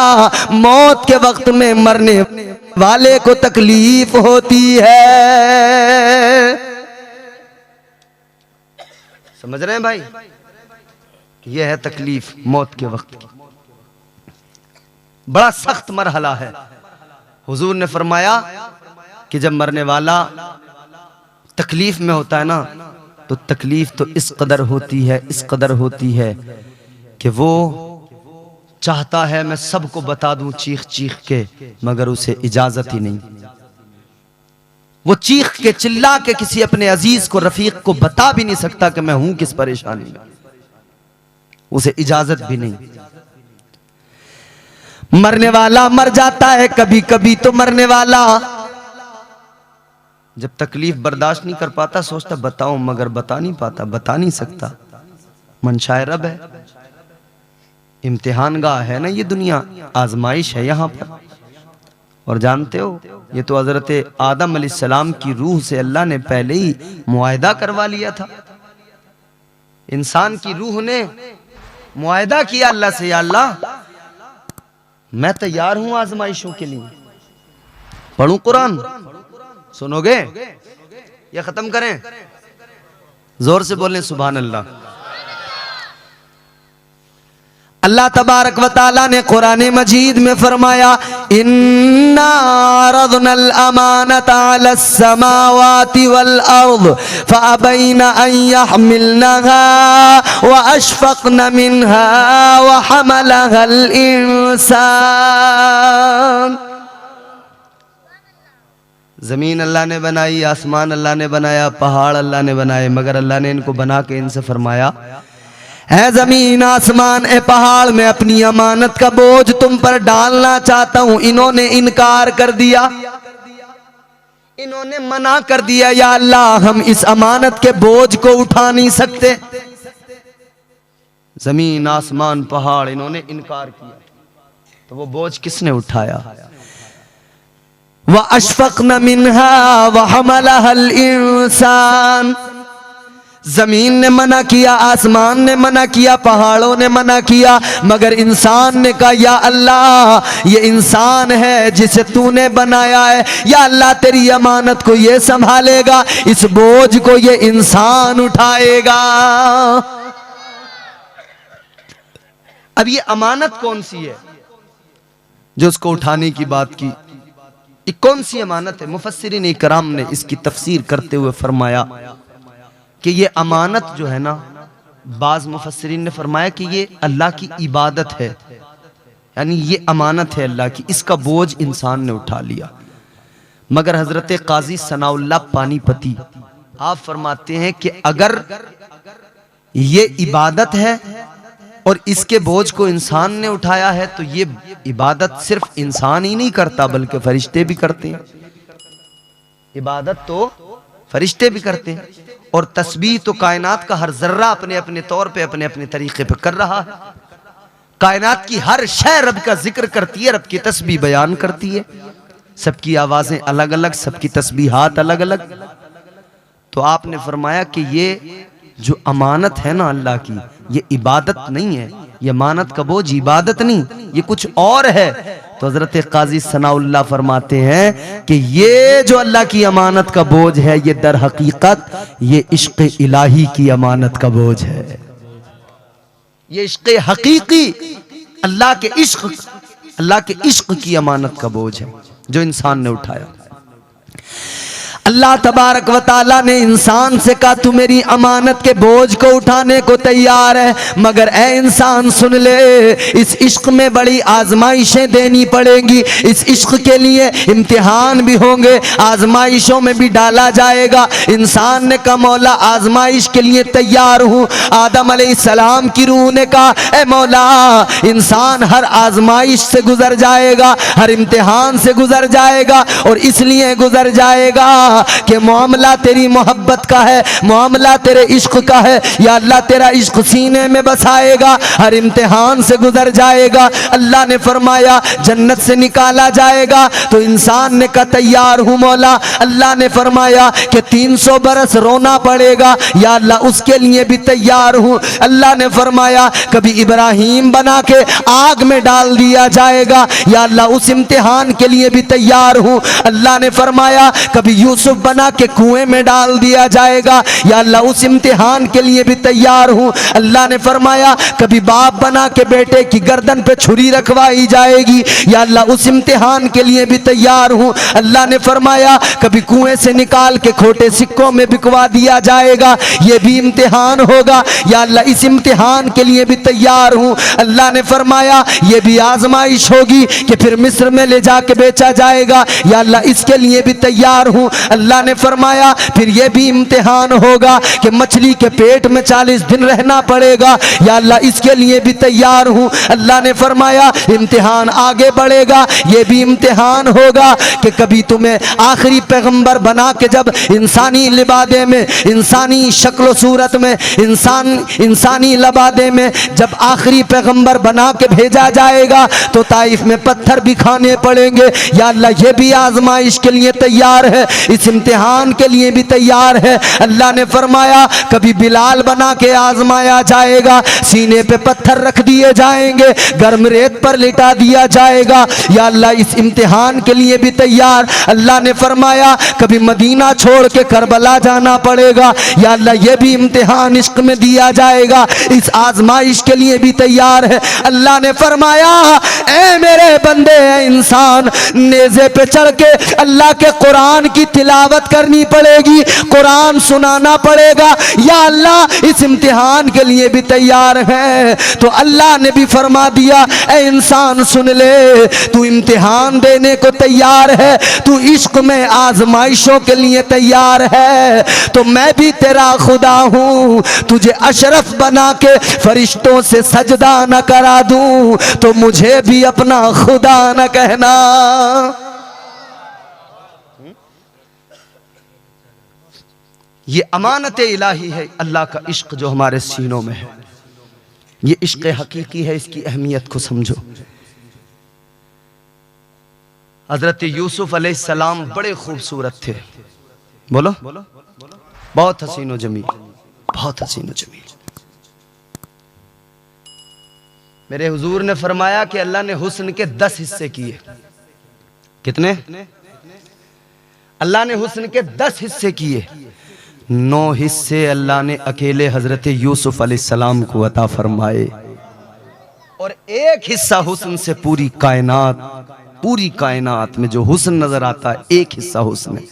S1: मौत के वक्त में मरने वाले को तकलीफ होती है। समझ रहे हैं भाई? यह है तकलीफ मौत के वक्त की, बड़ा सख्त मरहला है। हुजूर ने फरमाया कि जब मरने वाला तकलीफ में होता है ना, तो तकलीफ तो इस कदर होती है, इस कदर होती है कि वो चाहता है मैं सबको बता दूं चीख चीख के, मगर उसे इजाजत ही नहीं। वो चीख के चिल्ला के किसी अपने अजीज को, रफीक को बता भी नहीं सकता कि मैं हूं किस परेशानी में, उसे इजाजत भी नहीं। मरने वाला मर जाता है कभी कभी, तो मरने वाला जब तकलीफ बर्दाश्त नहीं कर पाता सोचता बताऊं, मगर बता नहीं पाता, बता नहीं सकता। मनशाए रब है, इम्तिहान गाह है ना ये दुनिया, आजमाइश है यहाँ पर। और जानते हो ये तो हजरत आदम अलैहिस्सलाम की रूह से अल्लाह ने पहले ही मुआहदा करवा लिया था। इंसान की रूह ने मुआहदा किया अल्लाह से, या अल्लाह मैं तैयार हूं आजमाइशों के लिए। पढ़ूं कुरान? सुनोगे? या खत्म करें? जोर से बोलें सुभान अल्लाह। अल्लाह तबारक व तआला ने कुरान मजीद में फरमाया इन्ना अरदनल अमानता अलस समावाति वल अर्द फअबैना अन यहमिलनहा व अशफक़न मिनहा व हमलहल इंसान। जमीन अल्लाह ने बनाई, आसमान अल्लाह ने बनाया, पहाड़ अल्लाह ने बनाए, मगर अल्लाह ने इनको बना के इनसे फरमाया है जमीन आसमान ए पहाड़, मैं अपनी अमानत का बोझ तुम पर डालना चाहता हूं। इन्होंने इनकार कर दिया, इन्होंने मना कर दिया, या अल्लाह हम इस अमानत के बोझ को उठा नहीं सकते। जमीन आसमान पहाड़ इन्होंने इनकार किया, तो वो बोझ किसने उठाया? व अशफक़न मिनहा व हमलहल इंसान। जमीन ने मना किया, आसमान ने मना किया, पहाड़ों ने मना किया, मगर इंसान ने कहा या अल्लाह ये इंसान है जिसे तूने बनाया है, या अल्लाह तेरी अमानत को ये संभालेगा, इस बोझ को ये इंसान उठाएगा। अब ये अमानत कौन सी है जो उसको उठाने की बात की? ये कौन सी अमानत है? मुफस्सिरीन इकराम ने इसकी तफसीर करते हुए फरमाया कि ये अमानत जो है ना, बाज मुफस्सिरीन ने फरमाया कि ये अल्लाह की इबादत है, यानी ये अमानत है अल्लाह की, इसका बोझ इंसान ने उठा लिया। मगर हजरत काजी सनाउल्लाह पानीपती आप फरमाते हैं कि अगर ये इबादत है और इसके बोझ को इंसान ने उठाया है, तो ये इबादत सिर्फ इंसान ही नहीं करता बल्कि फरिश्ते भी करते हैं। इबादत तो फरिश्ते भी करते हैं, और तस्बीह तो कायनात का हर जर्रा अपने अपने तौर पे अपने अपने तरीके पे कर रहा है। कायनात की हर शय रब का जिक्र करती है, रब की तस्बीह बयान करती है। सबकी आवाजें अलग अलग, सबकी तस्बीहात अलग अलग। तो आपने फरमाया कि ये जो अमानत है ना अल्लाह की, ये इबादत नहीं है, ये अमानत का बोझ इबादत नहीं, ये कुछ और है। तो हजरत काजी सनाउल्लाह फरमाते हैं कि ये जो अल्लाह की अमानत का बोझ है, ये दर हकीकत ये इश्क इलाही की अमानत का बोझ है। ये इश्क हकीकी अल्लाह के इश्क की अमानत का बोझ है जो इंसान ने उठाया। अल्लाह तबारक व ताला ने इंसान से कहा तू मेरी अमानत के बोझ को उठाने को तैयार है, मगर ए इंसान सुन ले, इस इश्क में बड़ी आजमाइशें देनी पड़ेंगी। इस इश्क के लिए इम्तिहान भी होंगे, आजमाइशों में भी डाला जाएगा। इंसान ने कहा मौला आजमाइश के लिए तैयार हूँ। आदम अलैहिस्सलाम की रूह ने कहा ए मौला, इंसान हर आजमाइश से गुजर जाएगा, हर इम्तिहान से गुजर जाएगा, और इसलिए गुजर जाएगा कि मामला तेरी मोहब्बत का है, मामला तेरे इश्क का है। या अल्लाह तेरा इश्क सीने में बसाएगा, हर इम्तिहान से गुजर जाएगा। अल्लाह ने फरमाया जन्नत से निकाला जाएगा, तो इंसान ने कहा तैयार हूँ मौला। अल्लाह ने फरमाया कि 300 बरस रोना पड़ेगा, या अल्लाह उसके लिए भी तैयार हूँ। अल्लाह ने फरमाया कभी इब्राहिम बना के आग में डाल दिया जाएगा, या अल्लाह उस इम्तिहान के लिए भी तैयार हूँ। अल्लाह ने फरमाया कभी यूसुफ बना के कुएं में डाल दिया जाएगा, या अल्लाह उस इम्तिहान के लिए भी तैयार हूँ। अल्लाह ने फरमाया कभी बाप बना के बेटे की गर्दन पे छुरी रखवाई जाएगी, या अल्लाह उस इम्तिहान के लिए भी तैयार हूँ। अल्लाह ने फरमाया कभी कुएं से निकाल के खोटे सिक्कों में बिकवा दिया जाएगा, ये भी इम्तिहान होगा, या अल्लाह इस इम्तिहान के लिए भी तैयार हूँ। अल्लाह ने फरमाया ये भी आजमाइश होगी कि फिर मिस्र में ले जाके बेचा जाएगा, या अल्लाह इसके लिए भी तैयार हूँ। अल्लाह ने फरमाया फिर यह भी इम्तिहान होगा कि मछली के पेट में 40 दिन रहना पड़ेगा, या अल्लाह इसके लिए भी तैयार हूँ। अल्लाह ने फरमाया इम्तिहान आगे बढ़ेगा, यह भी इम्तिहान होगा कि कभी तुम्हें आखिरी पैगंबर बना के जब इंसानी लिबादे में, इंसानी शक्ल सूरत में, इंसानी लबादे में जब आखिरी पैगंबर बना के भेजा जाएगा, तो ताइफ में पत्थर भी खाने पड़ेंगे, या अल्लाह ये भी आजमाइश के लिए तैयार है, इस इम्तिहान के लिए भी तैयार है। अल्लाह ने फरमाया कभी बिलाल बना के आजमाया जाएगा, सीने पे पत्थर रख दिए जाएंगे, गर्म रेत पर लिटा दिया जाएगा, या अल्लाह इस इम्तिहान के लिए भी तैयार। अल्लाह ने फरमाया कभी मदीना छोड़ के करबला जाना पड़ेगा, या अल्लाह ये भी इम्तिहान इश्क में दिया जाएगा, इस आजमाइश के लिए भी तैयार है। अल्लाह ने फरमाया ए मेरे बंदे ए इंसान, नेज़े पे चढ़ के अल्लाह के कुरान की तिलावत करनी पड़ेगी, कुरान सुनाना पड़ेगा, या अल्लाह इस इम्तिहान के लिए भी तैयार है। तो अल्लाह ने भी फरमा दिया ए इंसान सुन ले, तू इम्तिहान देने को तैयार है, तू इश्क में आजमाइशों के लिए तैयार है, तो मैं भी तेरा खुदा हूँ। तुझे अशरफ बना के फरिश्तों से सजदा न करा दूँ, तो मुझे भी अपना खुदा न कहना। ये अमानत इलाही है, अल्लाह का इश्क जो हमारे सीनों में है, ये इश्क हकीकी है, इसकी अहमियत को समझो। हजरत यूसुफ अलैहिस्सलाम बड़े खूबसूरत थे, बोलो बहुत हसीनो जमील, बहुत हसीनो जमील। मेरे हुजूर ने फरमाया कि अल्लाह ने हुस्न के 10 हिस्से किए। कितने? अल्लाह ने हुस्न के 10 हिस्से किए, 9 हिस्से अल्लाह ने अकेले हजरत यूसुफ अलैहिस्सलाम को अता फरमाए, और 1 हिस्सा हुस्न से पूरी कायनात में जो हुस्न नजर आता है, 1 हिस्सा हुस्न है,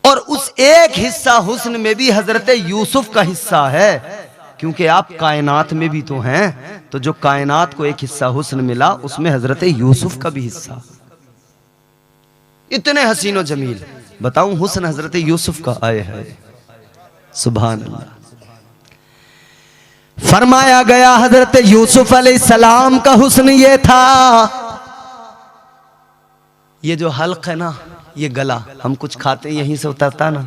S1: और उस 1 हिस्सा हुस्न में भी हजरत यूसुफ का हिस्सा है, क्योंकि आप कायनात में भी तो हैं, तो जो कायनात को 1 हिस्सा हुस्न मिला, उसमें हजरत यूसुफ का भी हिस्सा। इतने हसीनो जमील, बताऊं हुस्न हजरत यूसुफ का आए है, सुभान अल्लाह। फरमाया गया हजरत यूसुफ अलैहिस्सलाम का हुस्न ये था, ये जो हल्क है ना, ये गला, हम कुछ खाते यहीं से उतरता ना।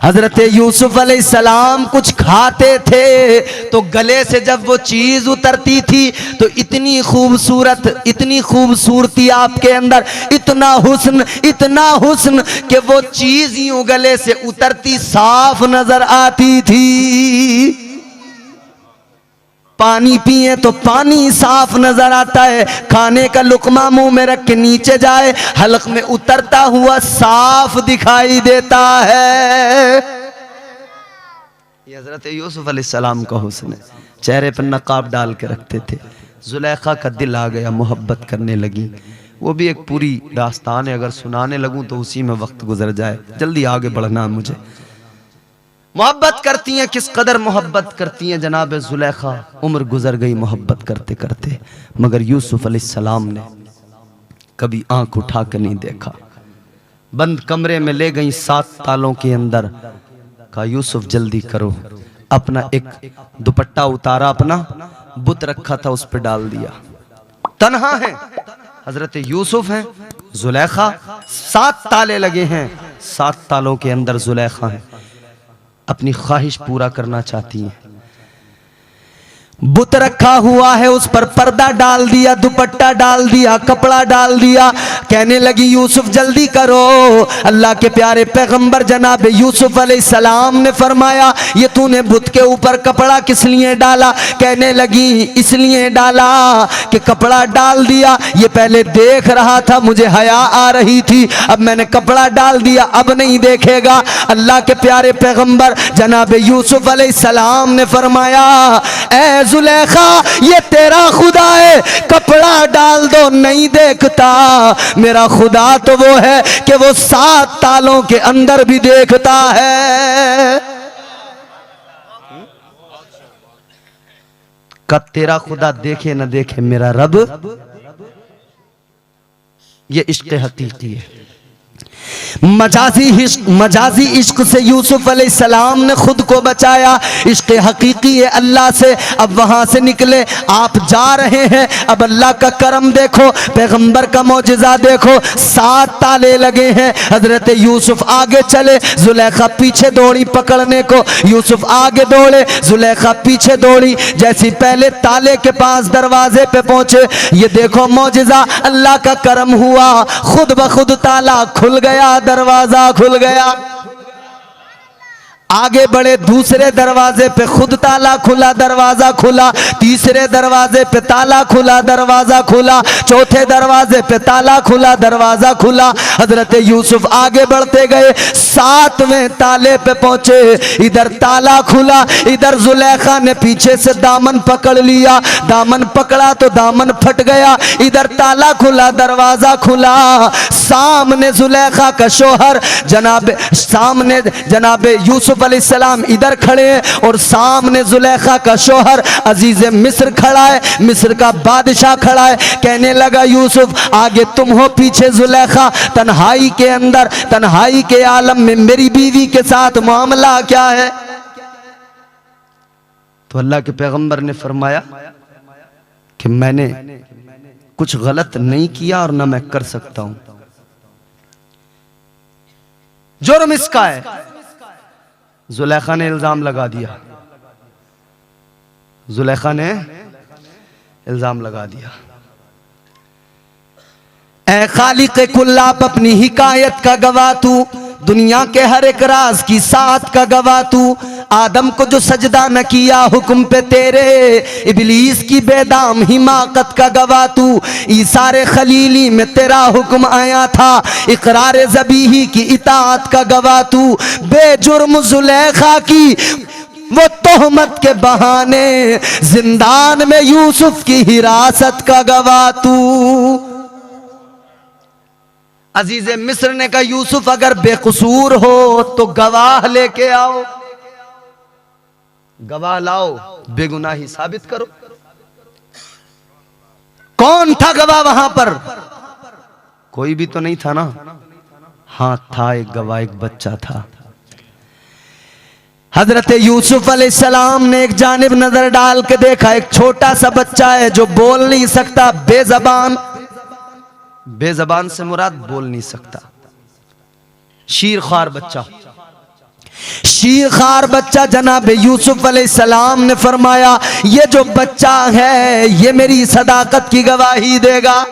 S1: हजरत यूसुफ अलैहिस्सलाम कुछ खाते थे, तो गले से जब वो चीज उतरती थी, तो इतनी खूबसूरत, इतनी खूबसूरती आपके अंदर, इतना हुस्न कि वो चीज यूं गले से उतरती साफ नजर आती थी। पानी पिए तो पानी साफ नजर आता है, खाने का लुकमा मुंह में रख के नीचे जाए हलक में उतरता हुआ साफ दिखाई देता है। ये हजरत यूसुफ अलैहिस्सलाम का हुस्न है, चेहरे पर नकाब डाल के रखते थे। जुलेखा का दिल आ गया, मोहब्बत करने लगी। वो भी एक पूरी दास्तान है, अगर सुनाने लगूं तो उसी में वक्त गुजर जाए, जल्दी आगे बढ़ना है मुझे। मोहब्बत करती हैं, किस कदर मोहब्बत करती हैं जनाब जुलेखा। उम्र गुजर गई मोहब्बत करते करते, मगर यूसुफ अलैहिस्सलाम ने कभी आंख उठा कर नहीं देखा। बंद कमरे में ले गई 7 तालों के अंदर, कहा यूसुफ जल्दी करो। अपना एक दुपट्टा उतारा, अपना बुत रखा था उस पर डाल दिया। तन्हा है, हजरत यूसुफ हैं, जुलेखा, 7 ताले लगे हैं, 7 तालों के अंदर जुलेखा है, अपनी ख्वाहिश पूरा करना चाहती हैं। बुत रखा हुआ है, उस पर पर्दा डाल दिया, दुपट्टा डाल दिया, कपड़ा डाल दिया। कहने लगी यूसुफ जल्दी करो। अल्लाह के प्यारे पैगंबर जनाब यूसुफ अलैहिस्सलाम ने फरमाया ये तूने बुत के ऊपर कपड़ा किस लिए डाला? कहने लगी इसलिए डाला कि कपड़ा डाल दिया, ये पहले देख रहा था, मुझे हया आ रही थी, अब मैंने कपड़ा डाल दिया, अब नहीं देखेगा। अल्लाह के प्यारे पैगंबर जनाब यूसुफ अलैहिस्सलाम ने फरमाया ऐ जुलेखा ये तेरा खुदा है, कपड़ा डाल दो नहीं देखता, मेरा खुदा तो वो है कि वो 7 तालों के अंदर भी देखता है। कब तेरा खुदा देखे न देखे मेरा रब, ये इश्क हकीकी है। मजाजी इश्क से यूसुफ अलैहिस्सलाम ने खुद को बचाया, इश्क हकीकी है अल्लाह से। अब वहां से निकले, आप जा रहे हैं, अब अल्लाह का करम देखो, पैगंबर का मौजिजा देखो, 7 ताले लगे हैं। हजरत यूसुफ आगे चले, जुलेखा पीछे दौड़ी पकड़ने को, यूसुफ आगे दौड़े, जुलेखा पीछे दौड़ी। जैसी पहले ताले के पास दरवाजे पे पहुंचे, ये देखो मौजिजा, अल्लाह का करम हुआ, खुद ब खुद ताला खुल गया, दरवाजा खुल गया। आगे बढ़े, दूसरे दरवाजे पे खुद ताला खुला, दरवाजा खुला, तीसरे दरवाजे पे ताला खुला, दरवाजा खुला, चौथे दरवाजे पे ताला खुला, दरवाजा खुला। हजरत यूसुफ आगे बढ़ते गए, 7वें ताले पे पहुंचे, इधर ताला खुला, इधर जुलेखा ने पीछे से दामन पकड़ लिया, दामन पकड़ा तो दामन फट गया, इधर ताला खुला, दरवाजा खुला। सामने जुलेखा का शोहर सामने जनाब यूसुफ अलैहिस्सलाम इधर खड़े हैं और सामने जुलेखा का शोहर अजीज मिस्र खड़ा है, मिस्र का बादशाह खड़ा है। कहने लगा यूसुफ आगे तुम हो, पीछे जुलेखा, तन्हाई के अंदर, तन्हाई के आलम में मेरी बीवी के साथ मामला क्या है? तो अल्लाह के पैगंबर ने फरमाया कि मैंने कुछ गलत नहीं किया और ना मैं कर सकता हूं, जुर्म इसका है। जुलेखा ने इल्जाम लगा दिया, जुलेखा ने इल्जाम लगा दिया। ऐ खालिक कुल आप अपनी हिकायत का गवाह तू, दुनिया के हर एक राज की साथ का गवाह तू। आदम को जो सजदा न किया हुक्म पे तेरे, इबलीस की बेदाम हिमाकत का गवाह तू। ईसारे खलीली में तेरा हुक्म आया था, इकरार ज़बीही की इताअत का गवाह तू। बेजुर्म जुलेखा की वो तोहमत के बहाने जिंदान में यूसुफ की हिरासत का गवाह तू। अजीज मिस्र ने कहा यूसुफ अगर बेकसूर हो तो गवाह लेके आओ, गवाह लाओ, बेगुनाही साबित करो। कौन था गवाह वहां पर? कोई भी तो नहीं था ना। हाँ था, एक गवाह, एक बच्चा था। हजरत यूसुफ अलैहिस्सलाम ने एक जानिब नजर डाल के देखा, एक छोटा सा बच्चा है जो बोल नहीं सकता, बेजबान। बेजबान से मुराद बोल नहीं सकता, शीरखार बच्चा, शीरखार बच्चा। जनाब यूसुफ अलैहिस्सलाम ने फरमाया ये जो बच्चा है ये मेरी सदाकत की गवाही देगा।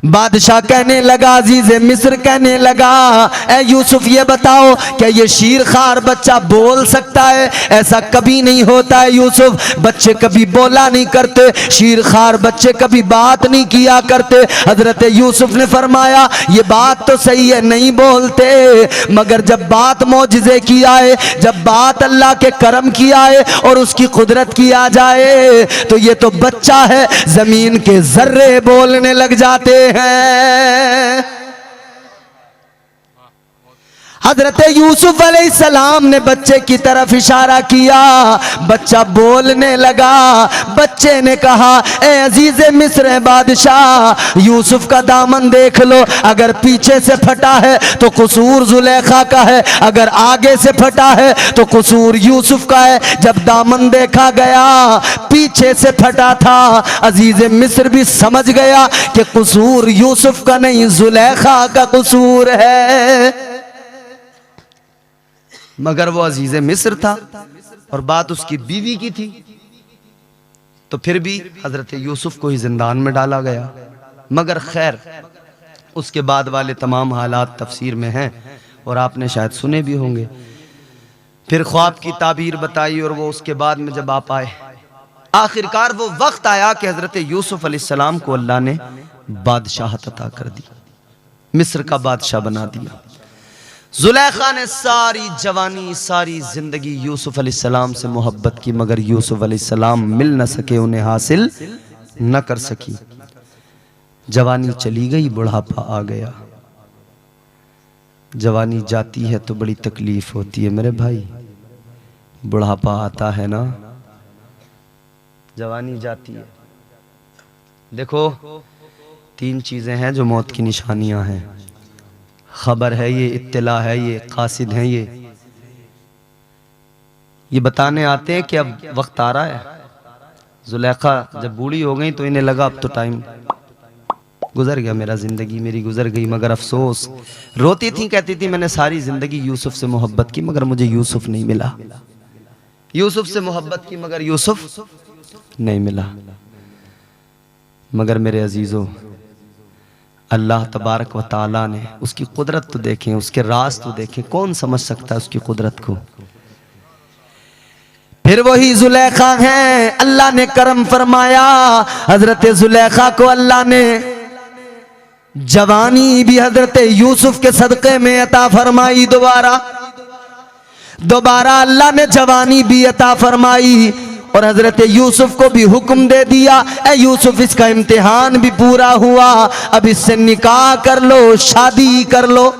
S1: बादशाह कहने लगा, अजीज़े मिस्र कहने लगा, ए यूसुफ ये बताओ क्या ये शीरखार बच्चा बोल सकता है? ऐसा कभी नहीं होता है यूसुफ, बच्चे कभी बोला नहीं करते, शीरखार बच्चे कभी बात नहीं किया करते। हजरत यूसुफ ने फरमाया ये बात तो सही है, नहीं बोलते, मगर जब बात मौजिज़े की आए, जब बात अल्लाह के करम की आए और उसकी कुदरत की आ जाए तो ये तो बच्चा है, जमीन के जर्रे बोलने लग जाते हैं। हजरत यूसुफ अलैहिस्सलाम ने बच्चे की तरफ इशारा किया, बच्चा बोलने लगा। बच्चे ने कहा, ए अजीज़े मिस्र बादशाह, यूसुफ का दामन देख लो, अगर पीछे से फटा है तो कसूर जुलेखा का है, अगर आगे से फटा है तो कसूर यूसुफ का है। जब दामन देखा गया पीछे से फटा था, अजीज़े मिस्र भी समझ गया कि कसूर यूसुफ का नहीं, जुलेखा का कसूर है। मगर वो अजीज़े मिस्र था और बात उसकी बीवी की थी, तो फिर भी हजरत यूसुफ को ही जिंदान में डाला गया। मगर खैर उसके बाद वाले तमाम हालात तफसीर में हैं और आपने शायद सुने भी होंगे। फिर ख्वाब की ताबीर बताई और वो उसके बाद में जब आप आए, आखिरकार वो वक्त आया कि हजरत यूसुफ अलैहिस्सलाम को अल्लाह ने बादशाहत अता कर दी, मिस्र का बादशाह बना दिया। जुलेखा ने सारी जवानी सारी जिंदगी यूसुफ अलैहिस्सलाम से मोहब्बत की, मगर यूसुफ अलैहिस्सलाम मिल न सके, उन्हें हासिल न कर सकी। जवानी चली गई, बुढ़ापा आ गया। जवानी जाती है तो बड़ी तकलीफ होती है मेरे भाई, बुढ़ापा आता है ना, जवानी जाती है। देखो 3 चीजें हैं जो मौत की निशानियां हैं, खबर है ये, इत्तला है ये, कासिद है ये बताने आते हैं कि अब वक्त आ रहा है। जुलेखा जब बूढ़ी हो गई तो इन्हें लगा अब तो टाइम गुजर गया, मेरा जिंदगी मेरी गुजर गई। मगर अफसोस, रोती थी, कहती थी मैंने सारी जिंदगी यूसुफ से मोहब्बत की मगर मुझे यूसुफ नहीं मिला, यूसुफ से मोहब्बत की मगर यूसुफ नहीं मिला। मगर मेरे अजीजों, अल्लाह तबारक व ताला ने उसकी कुदरत तो देखें, उसके राज तो देखें, कौन समझ सकता है उसकी कुदरत को। फिर वही जुलेखा है, अल्लाह ने करम फरमाया, हजरत जुलेखा को अल्लाह ने जवानी भी हजरत यूसुफ के सदक़े में अता फरमाई। दोबारा अल्लाह ने जवानी भी अता फरमाई और हजरत यूसुफ को भी हुक्म दे दिया, ए यूसुफ इसका इम्तिहान भी पूरा हुआ, अब इससे निकाह कर लो, शादी कर लो।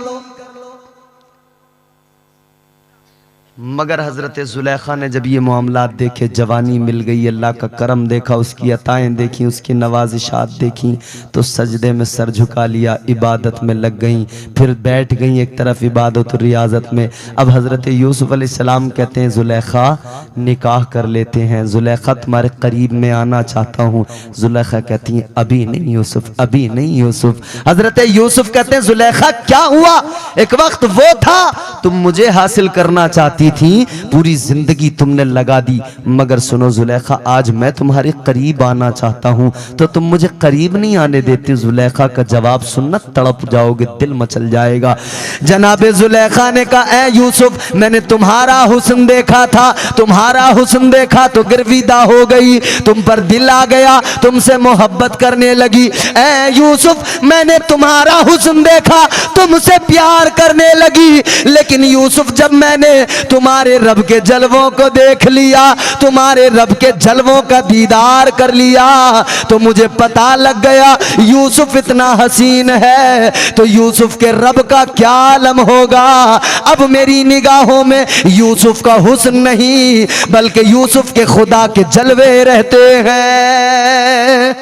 S1: मगर हजरत जुलेखा ने जब ये मामलात देखे, जवानी मिल गई, अल्लाह का करम देखा, उसकी अताएं देखी, उसकी नवाजिशात देखी, तो सजदे में सर झुका लिया, इबादत में लग गई। फिर बैठ गई एक तरफ इबादत और रियाजत में। अब हजरत यूसुफ अलैहिस्सलाम कहते हैं जुलेखा निकाह कर लेते हैं, जुलेखा तुम्हारे करीब में आना चाहता हूँ। जुलेखा कहती है अभी नहीं यूसुफ, अभी नहीं यूसुफ। हजरत यूसुफ कहते हैं जुलेखा क्या हुआ, एक वक्त वो था तुम मुझे हासिल करना चाहती थी, पूरी जिंदगी तुमने लगा दी, मगर सुनो जुलेखा आज मैं तुम्हारे करीब आना चाहता हूं तो तुम मुझे करीब नहीं आने देती। जुलेखा का जवाब सुनना, तड़प जाओगे, दिल मचल जाएगा। जनाबे जुलेखा ने कहा ए यूसुफ मैंने तुम्हारा हुस्न देखा था, तुम्हारा हुस्न देखा तो गिरविदा हो गई, तुम पर दिल आ गया, तुमसे मोहब्बत करने लगी। ए यूसुफ मैंने तुम्हारा हुस्न देखा, तुमसे प्यार करने लगी, लेकिन यूसुफ जब मैंने तुम्हारे रब के जलवों को देख लिया, तुम्हारे रब के जलवों का दीदार कर लिया, तो मुझे पता लग गया यूसुफ इतना हसीन है तो यूसुफ के रब का क्या आलम होगा। अब मेरी निगाहों में यूसुफ का हुस्न नहीं बल्कि यूसुफ के खुदा के जलवे रहते हैं।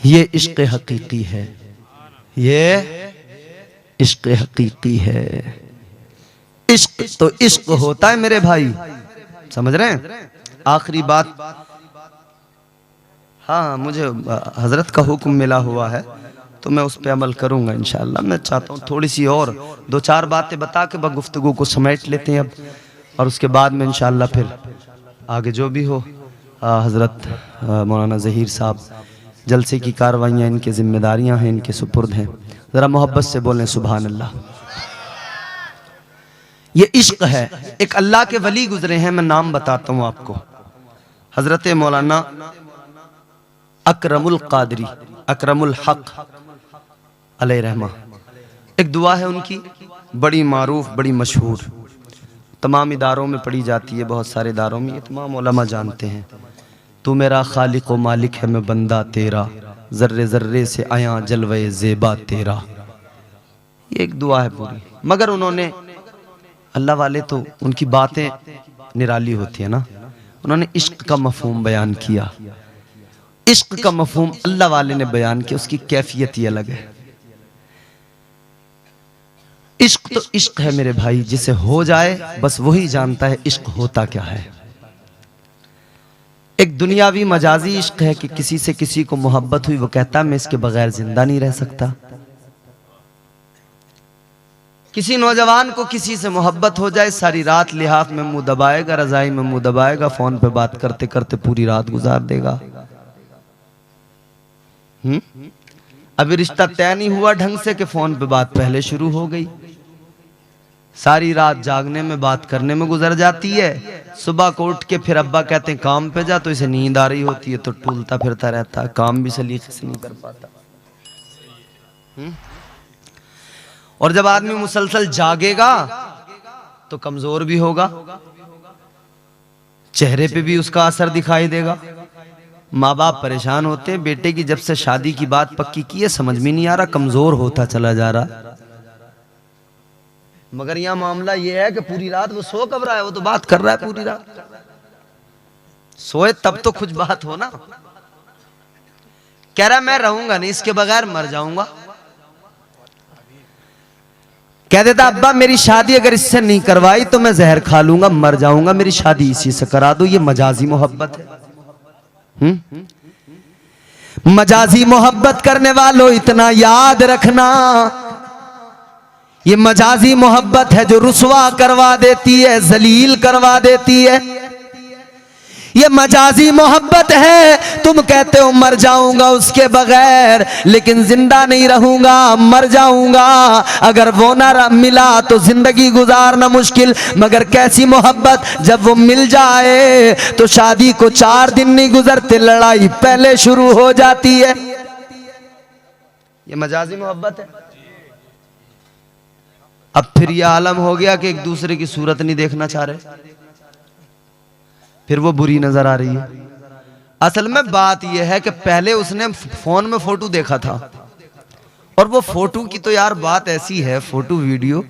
S1: ये इश्क हकीकी है, ये इश्क हकीकी है। इश्क तो इश्क होता है मेरे भाई, समझ रहे हैं। आखिरी बात, हाँ मुझे हजरत का हुक्म मिला हुआ है तो मैं उस पर अमल करूंगा इंशाअल्लाह। मैं चाहता हूँ थोड़ी सी और 2-4 बातें बता के बस गुफ्तगू को समेट लेते हैं अब, और उसके बाद में इंशाअल्लाह फिर आगे जो भी हो। हजरत मौलाना ज़हीर साहब जलसे की कार्रवाइयाँ इनकी जिम्मेदारियाँ हैं, इनके सुपुर्द हैं। ज़रा मोहब्बत से बोलें सुभान अल्लाह। ये इश्क है। एक अल्लाह के वली गुजरे हैं, मैं नाम बताता हूँ आपको। हजरत मौलाना अकरमुल कादरी, अकरमुल हक अलैहि रहमा। एक दुआ है उनकी, बड़ी मारूफ, बड़ी मशहूर, तमाम इदारों में पढ़ी जाती है, बहुत सारे इदारों में, ये तमाम उलमा जानते हैं। तू मेरा खालिक व मालिक है, मैं बंदा तेरा, जर्रे जर्रे से आया जलवे ज़ेबा तेरा। ये एक दुआ है पूरी। मगर उन्होंने, अल्लाह वाले तो उनकी बातें निराली होती है ना, उन्होंने इश्क का मफहूम बयान किया। इश्क का मफहूम अल्लाह वाले ने बयान किया, उसकी कैफियत ही अलग है। इश्क तो इश्क है मेरे भाई, जिसे हो जाए बस वही जानता है इश्क होता क्या है। एक दुनियावी मजाजी इश्क है कि किसी से किसी को मोहब्बत हुई, वो कहता है मैं इसके बगैर जिंदा नहीं रह सकता। किसी नौजवान को किसी से मोहब्बत हो जाए, सारी रात लिहाफ में मुंह दबाएगा, रजाई में मुंह दबाएगा, फोन पे बात करते करते पूरी रात गुजार देगा। अभी रिश्ता तय नहीं हुआ ढंग से कि फोन पे बात पहले शुरू हो गई, सारी रात जागने में बात करने में गुजर जाती है। सुबह को उठ के फिर अब्बा कहते हैं काम पे जा, तो इसे नींद आ रही होती है, तो टूलता फिरता रहता है, काम भी सलीके से नहीं कर पाता। और जब आदमी मुसलसल जागेगा तो कमजोर भी होगा, चेहरे पे भी उसका असर दिखाई देगा। माँ बाप परेशान होते हैं, बेटे की जब से शादी की बात पक्की की है समझ में नहीं आ रहा, कमजोर होता चला जा रहा। मगर यहाँ मामला ये है कि पूरी रात वो सो कब रहा है, वो तो बात कर रहा है पूरी रात। सोए तब तो कुछ बात हो ना। कह रहा मैं रहूंगा नहीं, इसके बगैर मर जाऊंगा। कह देता अब्बा मेरी शादी अगर इससे नहीं करवाई तो मैं जहर खा लूंगा, मर जाऊंगा, मेरी शादी इसी से करा दो। ये मजाजी मोहब्बत है। मजाजी मोहब्बत करने वालों इतना याद रखना, ये मजाजी मोहब्बत है जो रुसवा करवा देती है, जलील करवा देती है। ये मजाजी मोहब्बत है, तुम कहते हो मर जाऊंगा उसके बगैर, लेकिन जिंदा नहीं रहूंगा, मर जाऊंगा। अगर वो ना मिला तो जिंदगी गुजारना मुश्किल। मगर कैसी मोहब्बत, जब वो मिल जाए तो शादी को 4 दिन नहीं गुजरते, लड़ाई पहले शुरू हो जाती है। ये मजाजी मोहब्बत है। अब फिर यह आलम हो गया कि एक दूसरे की सूरत नहीं देखना चाह रहे, फिर वो बुरी नजर आ रही है। असल में बात यह है कि पहले उसने फोन में फोटो देखा था, और वो फोटो की तो यार बात ऐसी है, फोटो वीडियो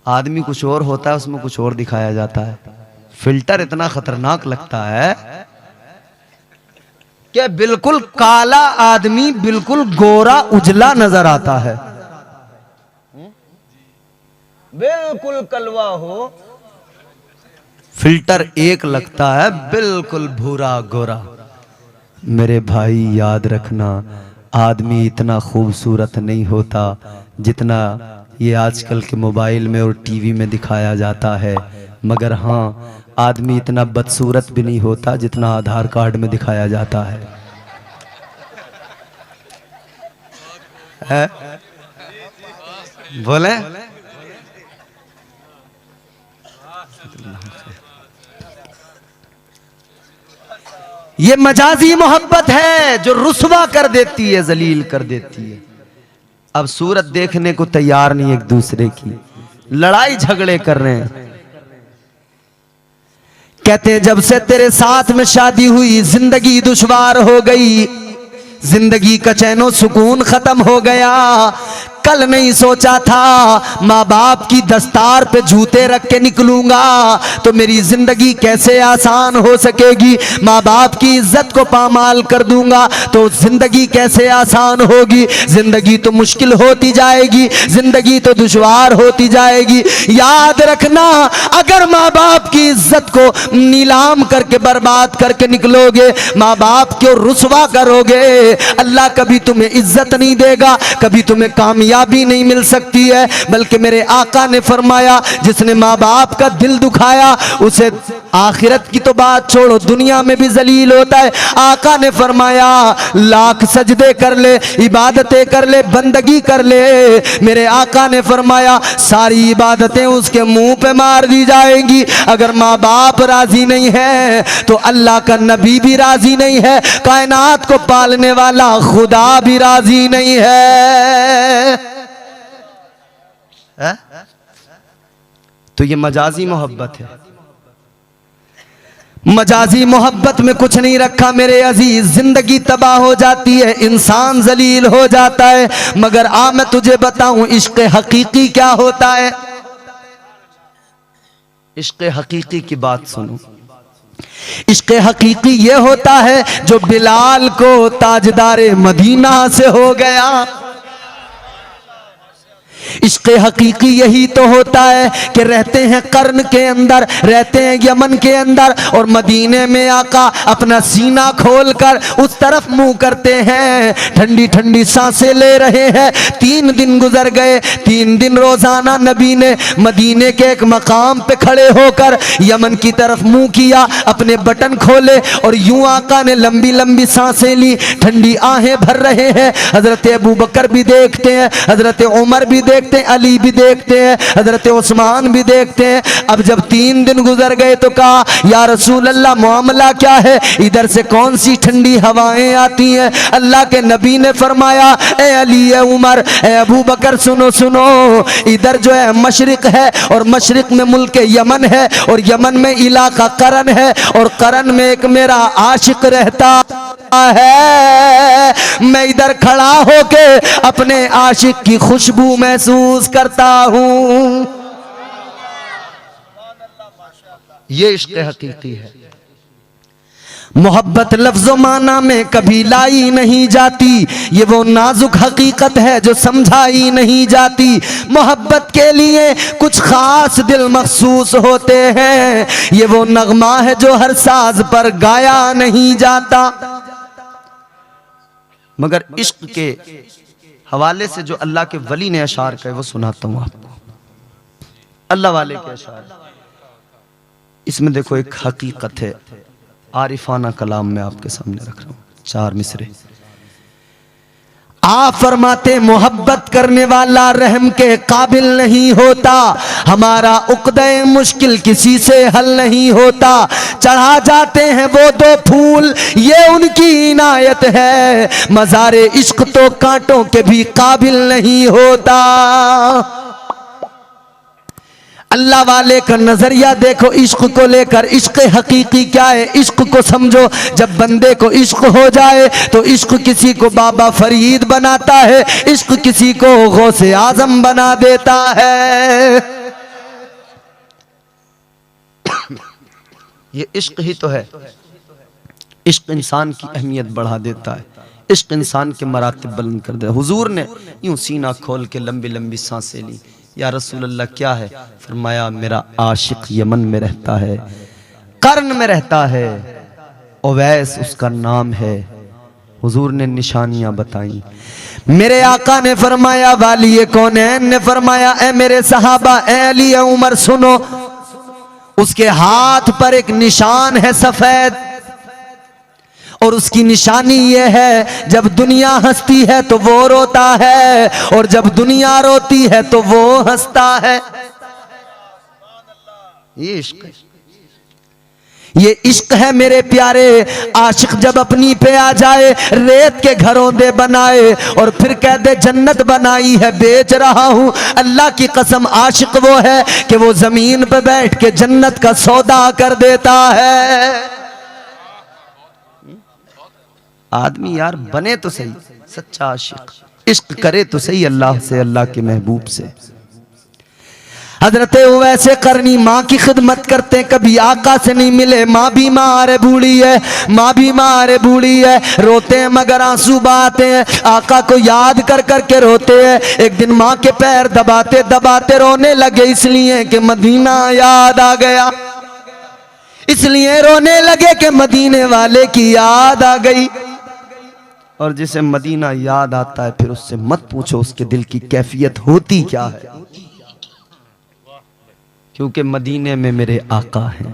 S1: आदमी कुछ और होता है, उसमें कुछ और दिखाया जाता है। फिल्टर इतना खतरनाक लगता है कि बिल्कुल काला आदमी बिल्कुल गोरा उजला नजर आता है, बिल्कुल कलवा हो, फिल्टर एक लगता है बिल्कुल भूरा गोरा। मेरे भाई याद रखना, आदमी इतना खूबसूरत नहीं होता जितना ये आजकल के मोबाइल में और टीवी में दिखाया जाता है। मगर हाँ, आदमी इतना बदसूरत भी नहीं होता जितना आधार कार्ड में दिखाया जाता है? बोले ये मजाजी मोहब्बत है जो रुसवा कर देती है, जलील कर देती है। अब सूरत देखने को तैयार नहीं, एक दूसरे की लड़ाई झगड़े कर रहे हैं। कहते जब से तेरे साथ में शादी हुई जिंदगी दुश्वार हो गई, जिंदगी का चैनो सुकून खत्म हो गया। कल नहीं सोचा था माँ बाप की दस्तार पे जूते रख के निकलूंगा तो मेरी जिंदगी कैसे आसान हो सकेगी। माँ बाप की इज्जत को पामाल कर दूंगा तो जिंदगी कैसे आसान होगी। जिंदगी तो मुश्किल होती जाएगी, जिंदगी तो दुश्वार होती जाएगी। याद रखना, अगर माँ बाप की इज्जत को नीलाम करके बर्बाद करके निकलोगे, माँ बाप को रुसवा करोगे, अल्लाह कभी तुम्हें इज्जत नहीं देगा, कभी तुम्हें कामयाब कामयाबी नहीं मिल सकती है, बल्कि मेरे आका ने फरमाया जिसने माँ बाप का दिल दुखाया उसे आखिरत की तो बात छोड़ो दुनिया में भी जलील होता है। आका ने फरमाया लाख सजदे कर ले, इबादतें कर ले, बंदगी कर ले, मेरे आका ने फरमाया सारी इबादतें उसके मुंह पे मार दी जाएंगी। अगर माँ बाप राजी नहीं है तो अल्लाह का नबी भी राजी नहीं है, कायनात को पालने वाला खुदा भी राजी नहीं है। तो ये मजाजी मोहब्बत है। मजाजी मोहब्बत में कुछ नहीं रखा मेरे अजीज, जिंदगी तबाह हो जाती है, इंसान जलील हो जाता है। मगर मैं तुझे बताऊं इश्क हकीकी क्या होता है। इश्क हकीकी की बात सुनो। इश्क हकीकी ये होता है जो बिलाल को ताजदारे मदीना से हो गया। इश्क हकीकी यही तो होता है कि रहते हैं कर्न के अंदर, रहते हैं यमन के अंदर, और मदीने में आका अपना सीना खोलकर उस तरफ मुंह करते हैं, ठंडी ठंडी सांसें ले रहे हैं। 3 दिन गुजर गए, 3 दिन रोजाना नबी ने मदीने के एक मकाम पे खड़े होकर यमन की तरफ मुंह किया, अपने बटन खोले और यूं आका ने लंबी लंबी सांसें ली, ठंडी आहें भर रहे हैं। हजरत अबू बकर भी देखते हैं, हजरत उमर भी देखते हैं, अली भी देखते हैं, हजरत उस्मान भी देखते हैं। अब जब 3 दिन गुजर गए तो कहा या रसूल अल्लाह मामला क्या है, इधर से कौन सी ठंडी हवाएं आती हैं। अल्लाह के नबी ने फरमाया ए अली, ए उमर, ए अबू बकर, सुनो सुनो, इधर जो है मशरिक है और मशरिक में मुल्क यमन है और यमन में इलाका करन है और करन में एक मेरा आशिक रहता है। मैं इधर खड़ा होके अपने आशिक की खुशबू महसूस करता हूं। ये इश्क हकीकी है। मोहब्बत लफ्ज़ो माना में कभी लाई नहीं जाती, ये वो नाजुक हकीकत है जो समझाई नहीं जाती। मोहब्बत के लिए कुछ खास दिल मखसूस होते हैं, ये वो नगमा है जो हर साज पर गाया नहीं जाता। मगर इश्क के हवाले से जो अल्लाह के वली ने अशार कहे वो सुनाता हूं आपको। अल्लाह वाले के अशार, इसमें देखो एक हकीकत है, आरिफाना कलाम में आपके सामने रख रहा हूं। 4 मिसरे आप फरमाते मोहब्बत करने वाला रहम के काबिल नहीं होता, हमारा उक़्दे मुश्किल किसी से हल नहीं होता। चढ़ा जाते हैं वो 2 फूल, ये उनकी इनायत है, मज़ारे इश्क तो कांटों के भी काबिल नहीं होता। अल्लाह वाले का नजरिया देखो इश्क को लेकर। इश्क हकीकी क्या है, इश्क को समझो। जब बंदे को इश्क हो जाए तो इश्क किसी को बाबा फरीद बनाता है, इश्क किसी को गौसे आजम बना देता है। ये इश्क ही तो है। इश्क इंसान की अहमियत बढ़ा देता है, इश्क इंसान के मरातिब बुलंद कर देता है। हुजूर ने यूं सीना खोल के लंबी लंबी सांसें ली। या रसूल अल्लाह क्या है? फरमाया मेरा आशिक यमन में रहता है, कर्न में रहता है, ओवैस उसका नाम है। हुजूर ने निशानियां बताई। मेरे आका ने फरमाया वाली कौनैन ने फरमाया ए मेरे सहाबा, ए अली, ए उमर, सुनो, उसके हाथ पर एक निशान है सफेद, और उसकी निशानी ये है जब दुनिया हंसती है तो वो रोता है, और जब दुनिया रोती है तो वो हंसता है। ये इश्क है, ये इश्क है मेरे प्यारे। आशिक जब अपनी पे आ जाए, रेत के घरों दे बनाए और फिर कह दे जन्नत बनाई है बेच रहा हूं, अल्लाह की कसम आशिक वो है कि वो जमीन पे बैठ के जन्नत का सौदा कर देता है। आदमी यार बने तो सही सच्चा आशिक, इश्क करे तो सही अल्लाह से, अल्लाह के महबूब से। हजरत वैसे करनी माँ की खिदमत करते, कभी आका से नहीं मिले। माँ बीमार बूढ़ी है, माँ बीमार बूढ़ी है, रोते हैं मगर आंसू बहाते हैं, आका को याद कर कर के रोते हैं। एक दिन माँ के पैर दबाते दबाते रोने लगे, इसलिए कि मदीना याद आ गया, इसलिए रोने लगे कि मदीने वाले की याद आ गई। और जिसे मदीना याद आता है फिर उससे मत पूछो उसके दिल की कैफियत होती क्या है, क्योंकि मदीने में मेरे आका हैं।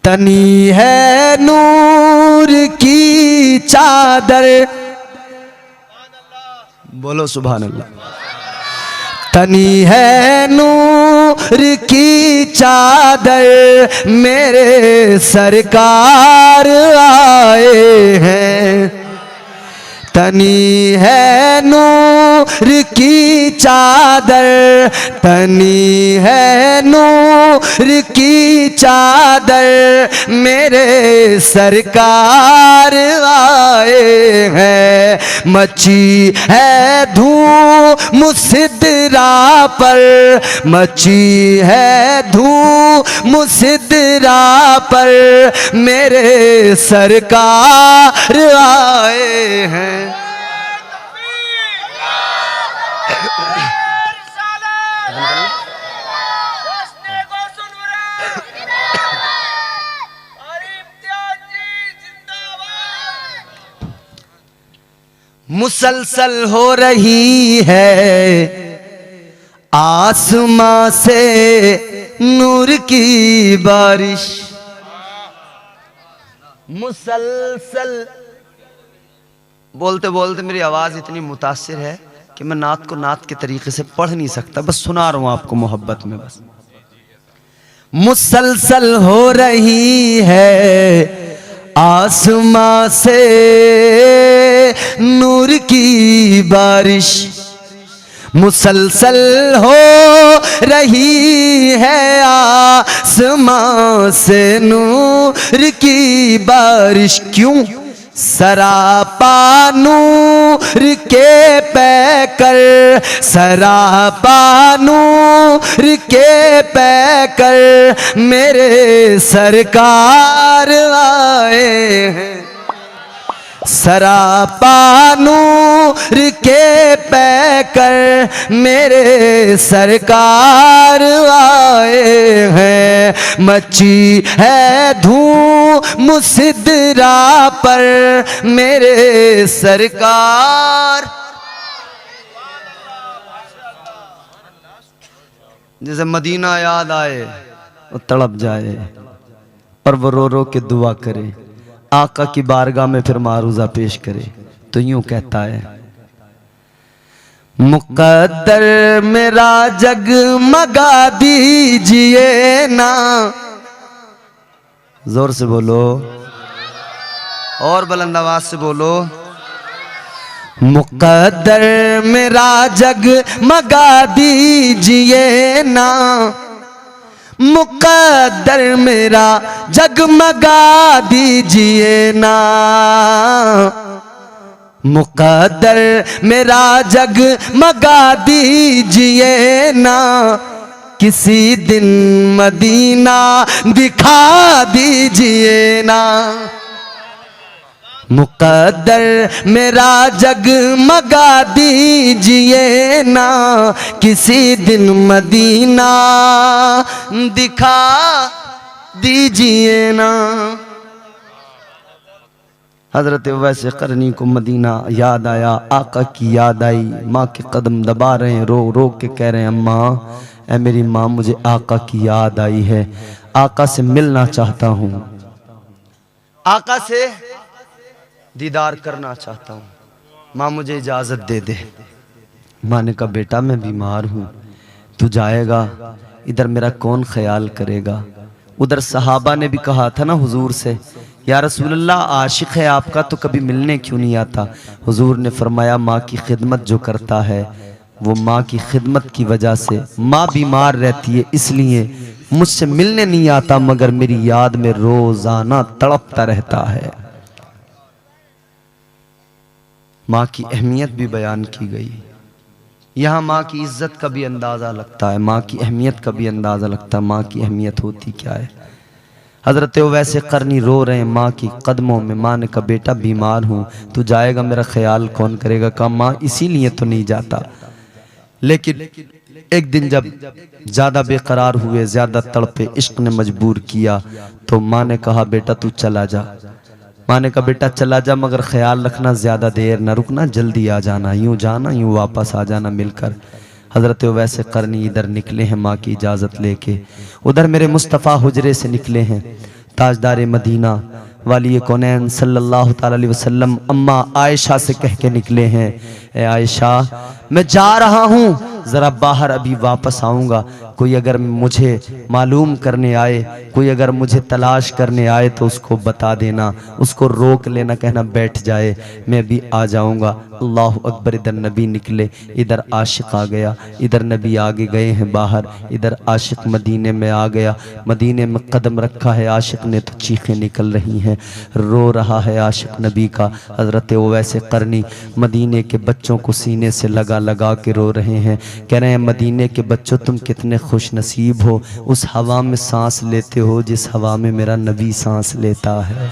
S1: तनी है नूर की चादर, बोलो सुभान अल्लाह। तनी है नूर की चादर मेरे सरकार आए हैं। तनी है नूर की चादर, तनी है नूर की चादर मेरे सरकार आए हैं। मची है धूम मुसिद्रा पर, मची है धूम मुसिद्रा पर मेरे सरकार आए हैं। मुसलसल हो रही है आसमां से नूर की बारिश, मुसलसल। बोलते बोलते मेरी आवाज इतनी मुतासिर है कि मैं नात को नात के तरीके से पढ़ नहीं सकता, बस सुना रहा हूं आपको मोहब्बत में। बस मुसलसल हो रही है आसमां से नूर की बारिश, मुसलसल हो रही है आसमां से नूर की बारिश। क्यों? सरापा नूर के पैकर, सरापा नूर के पैकर मेरे सरकार आए हैं। सरापा नूर के पैकर मेरे सरकार आए हैं। मची है धूम मुसिद्रा पर मेरे सरकार। जैसे मदीना याद आए वो तड़प जाए और वो रो रो के दुआ करे, आका की बारगाह में फिर मारूजा पेश करे तो यूं कहता है, मुकद्दर मेरा जगमगा दीजिए ना। जोर से बोलो और बुलंद आवाज से बोलो, मुकद्दर मेरा जगमगा दीजिए ना, मुकद्दर मेरा जगमगा दीजिए ना, मुकद्दर मेरा जगमगा दीजिए ना, किसी दिन मदीना दिखा दीजिए ना। मुकद्दर मेरा जगमगा दीजिए ना, किसी दिन मदीना दिखा दीजिए ना। हजरत वैसे करनी को मदीना याद आया, आका की याद आई, माँ के कदम दबा रहे हैं, रो रो के कह रहे हैं, अम्मा ऐ मेरी माँ मुझे आका की याद आई है, आका से मिलना चाहता हूँ, आका से दीदार करना चाहता हूँ, माँ मुझे इजाज़त दे दे। माँ ने कहा बेटा मैं बीमार हूँ, तू जाएगा इधर मेरा कौन ख्याल करेगा। उधर सहाबा ने भी कहा था ना हुजूर से, या रसूलल्लाह आशिक है आपका तो कभी मिलने क्यों नहीं आता। हुजूर ने फरमाया माँ की खिदमत जो करता है वो माँ की खिदमत की वजह से, माँ बीमार रहती है इसलिए मुझसे मिलने नहीं आता, मगर मेरी याद में रोजाना तड़पता रहता है। माँ की अहमियत भी बयान की गई। यहाँ माँ की इज्जत का भी अंदाज़ा लगता है, माँ की अहमियत का भी अंदाज़ा लगता है, माँ की अहमियत होती क्या है। हज़रत वैसे करनी रो रहे हैं माँ की कदमों में। माँ ने कहा बेटा बीमार हूँ, तू जाएगा मेरा ख्याल कौन करेगा। कहा माँ इसीलिए तो नहीं जाता, लेकिन एक दिन जब ज़्यादा बेकरार हुए, ज़्यादा तड़पे, इश्क ने मजबूर किया, तो माँ ने कहा बेटा तू चला जा। माँ ने कहा बेटा चला जा, मगर ख्याल रखना ज़्यादा देर न रुकना, जल्दी आ जाना, यूँ वापस आ जाना मिलकर। हज़रत उवैस करनी इधर निकले हैं माँ की इजाज़त लेके, उधर मेरे मुस्तफ़ा हुजरे से निकले हैं, ताजदार मदीना वाली कौनैन सल्लल्लाहु ताला अलैहि वसल्लम अम्मा आयशा से कह के निकले हैं, ए आयशा मैं जा रहा हूँ, ज़रा बाहर अभी वापस आऊँगा, कोई अगर मुझे मालूम करने आए, कोई अगर मुझे तलाश करने आए तो उसको बता देना, उसको रोक लेना, कहना बैठ जाए, मैं भी आ जाऊँगा। अल्लाह अकबर। इधर नबी निकले, इधर आशिक आ गया, इधर नबी आगे गए हैं बाहर, इधर आशिक मदीने में आ गया, मदीने में कदम रखा है आशिक ने तो चीखें निकल रही हैं, रो रहा है आशिक नबी का। हज़रत उवैस करनी मदीने के बच्चों को सीने से लगा लगा के रो रहे हैं, कह रहे हैं मदीने के बच्चों तुम कितने खुश नसीब हो, उस हवा में सांस लेते हो जिस हवा में मेरा नबी सांस लेता है।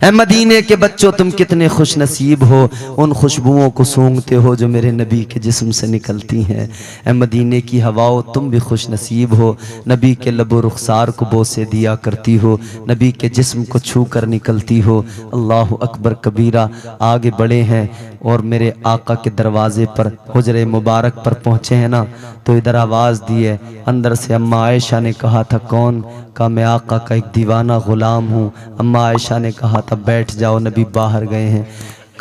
S1: ऐ मदीने के बच्चों तुम कितने खुश नसीब हो, उन खुशबुओं को सूंघते हो जो मेरे नबी के जिस्म से निकलती हैं। ऐ मदीने की हवाओं तुम भी खुश नसीब हो, नबी के लबो रुखसार को बोसे दिया करती हो, नबी के जिस्म को छू कर निकलती हो। अल्लाह अकबर कबीरा। आगे बढ़े हैं और मेरे आका के दरवाजे पर हुजरे मुबारक पर पहुँचे हैं ना, तो इधर आवाज़ दी है अंदर से। अम्मा आयशा ने कहा था कौन? कहा मैं आका का एक दीवाना गुलाम हूँ। अम्मा आयशा ने कहा था बैठ जाओ, नबी बाहर गए हैं।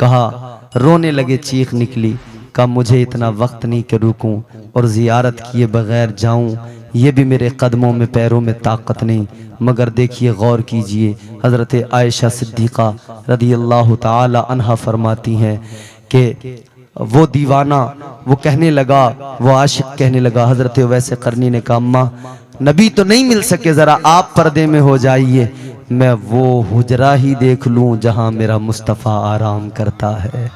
S1: कहा रोने लगे, चीख निकली। कहा मुझे इतना वक्त नहीं कि रुकूं और ज़ियारत किए बगैर जाऊं, ये भी मेरे कदमों में पैरों में ताकत नहीं। मगर देखिए गौर कीजिए, हज़रत आयशा सिद्दीक़ा रज़ी अल्लाह ताला अन्हा फरमाती हैं कि वो दीवाना वो कहने लगा, वो आशिक कहने लगा। हज़रत उवैस करनी ने कहा अम्मा नबी तो नहीं मिल सके, ज़रा आप पर्दे में हो जाइए, मैं वो हुजरा ही देख लूं जहां मेरा मुस्तफ़ा आराम करता है।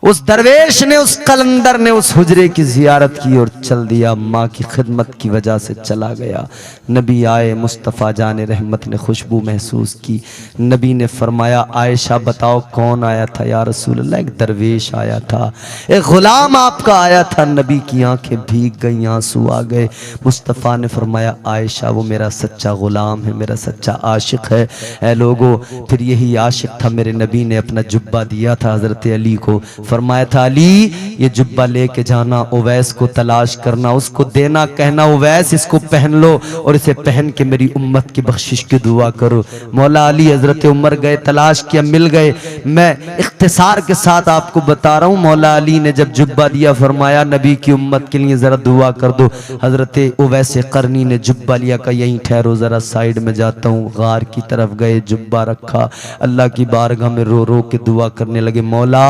S1: उस दरवेश ने, उस कलंदर ने उस हुजरे की जियारत की और चल दिया, माँ की खिदमत की वजह से चला गया। नबी आए, मुस्तफ़ा जाने रहमत ने खुशबू महसूस की। नबी ने फरमाया आयशा बताओ कौन आया था या रसूल अल्लाह? एक दरवेश आया था, एक गुलाम आपका आया था। नबी की आंखें भीग गई, आंसू आ गए। मुस्तफ़ा ने फरमाया आयशा वो मेरा सच्चा गुलाम है, मेरा सच्चा आशिक है। ऐ लोगो, फिर यही आशिक था, मेरे नबी ने अपना जुब्बा दिया था हज़रत अली को, फरमाया था अली ये जुब्बा लेके जाना, उवैस को तलाश करना, उसको देना, कहना उवैस इसको पहन लो और इसे पहन के मेरी उम्मत की बख्शिश की दुआ करो। मौला अली हजरत उमर गए, तलाश किया, मिल गए। मैं इख्तिसार के साथ आपको बता रहा हूँ, मौला अली ने जब जुब्बा दिया फरमाया नबी की उम्मत के लिए जरा दुआ कर दो। हजरत उवैस करनी ने जुब्बा लिया, का यहीं ठहरो जरा साइड में जाता हूँ। गार की तरफ गए, जुब्बा रखा, अल्लाह की बारगाह में रो रो के दुआ करने लगे, मौला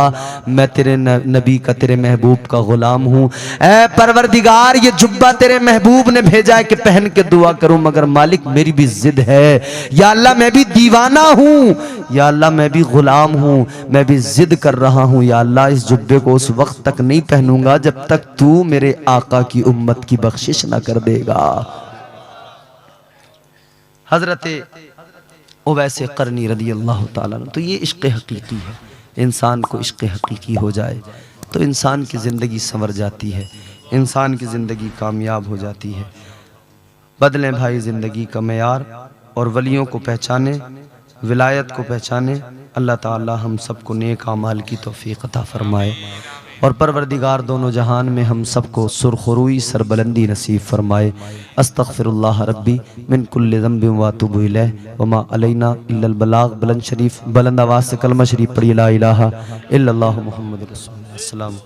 S1: मैं तेरे नबी का, तेरे महबूब का गुलाम हूँ। ऐ परवरदिगार ये जुब्बा तेरे महबूब ने भेजा है कि पहन के दुआ करूं, मगर मालिक मेरी भी जिद है, या अल्लाह मैं भी दीवाना हूँ, या अल्लाह मैं भी गुलाम हूँ, मैं भी जिद कर रहा हूँ। या अल्लाह इस जुब्बे को उस वक्त तक नहीं पहनूंगा जब तक तू मेरे आका की उम्मत की बख्शिश ना कर देगा। हजरत उवैस करनी रदी अल्लाह ताला। तो ये इश्क़ हकीकी है, इंसान को इश्क़ हकीकी हो जाए तो इंसान की ज़िंदगी संवर जाती है, इंसान की ज़िंदगी कामयाब हो जाती है। बदलें भाई ज़िंदगी का मेयार और वलियों को पहचाने, विलायत को पहचाने। अल्लाह ताला हम सबको नेक आमाल की तौफीक अता फरमाए और परवरदिगार दोनों जहान में हम सबको सुरखरुई सरबलंदी नसीब फरमाए। अस्तगफिरुल्लाह रब्बी मिन कुल्लि ज़ंबिन व अतूबु इलैह व मा अलैना इल्लल बलाग। बुलंद शरीफ, बुलंद आवाज़ से कलमा शरीफ पढ़िए, ला इलाहा इल्लल्लाहु मुहम्मदुर रसूलुल्लाह। अस्सलाम।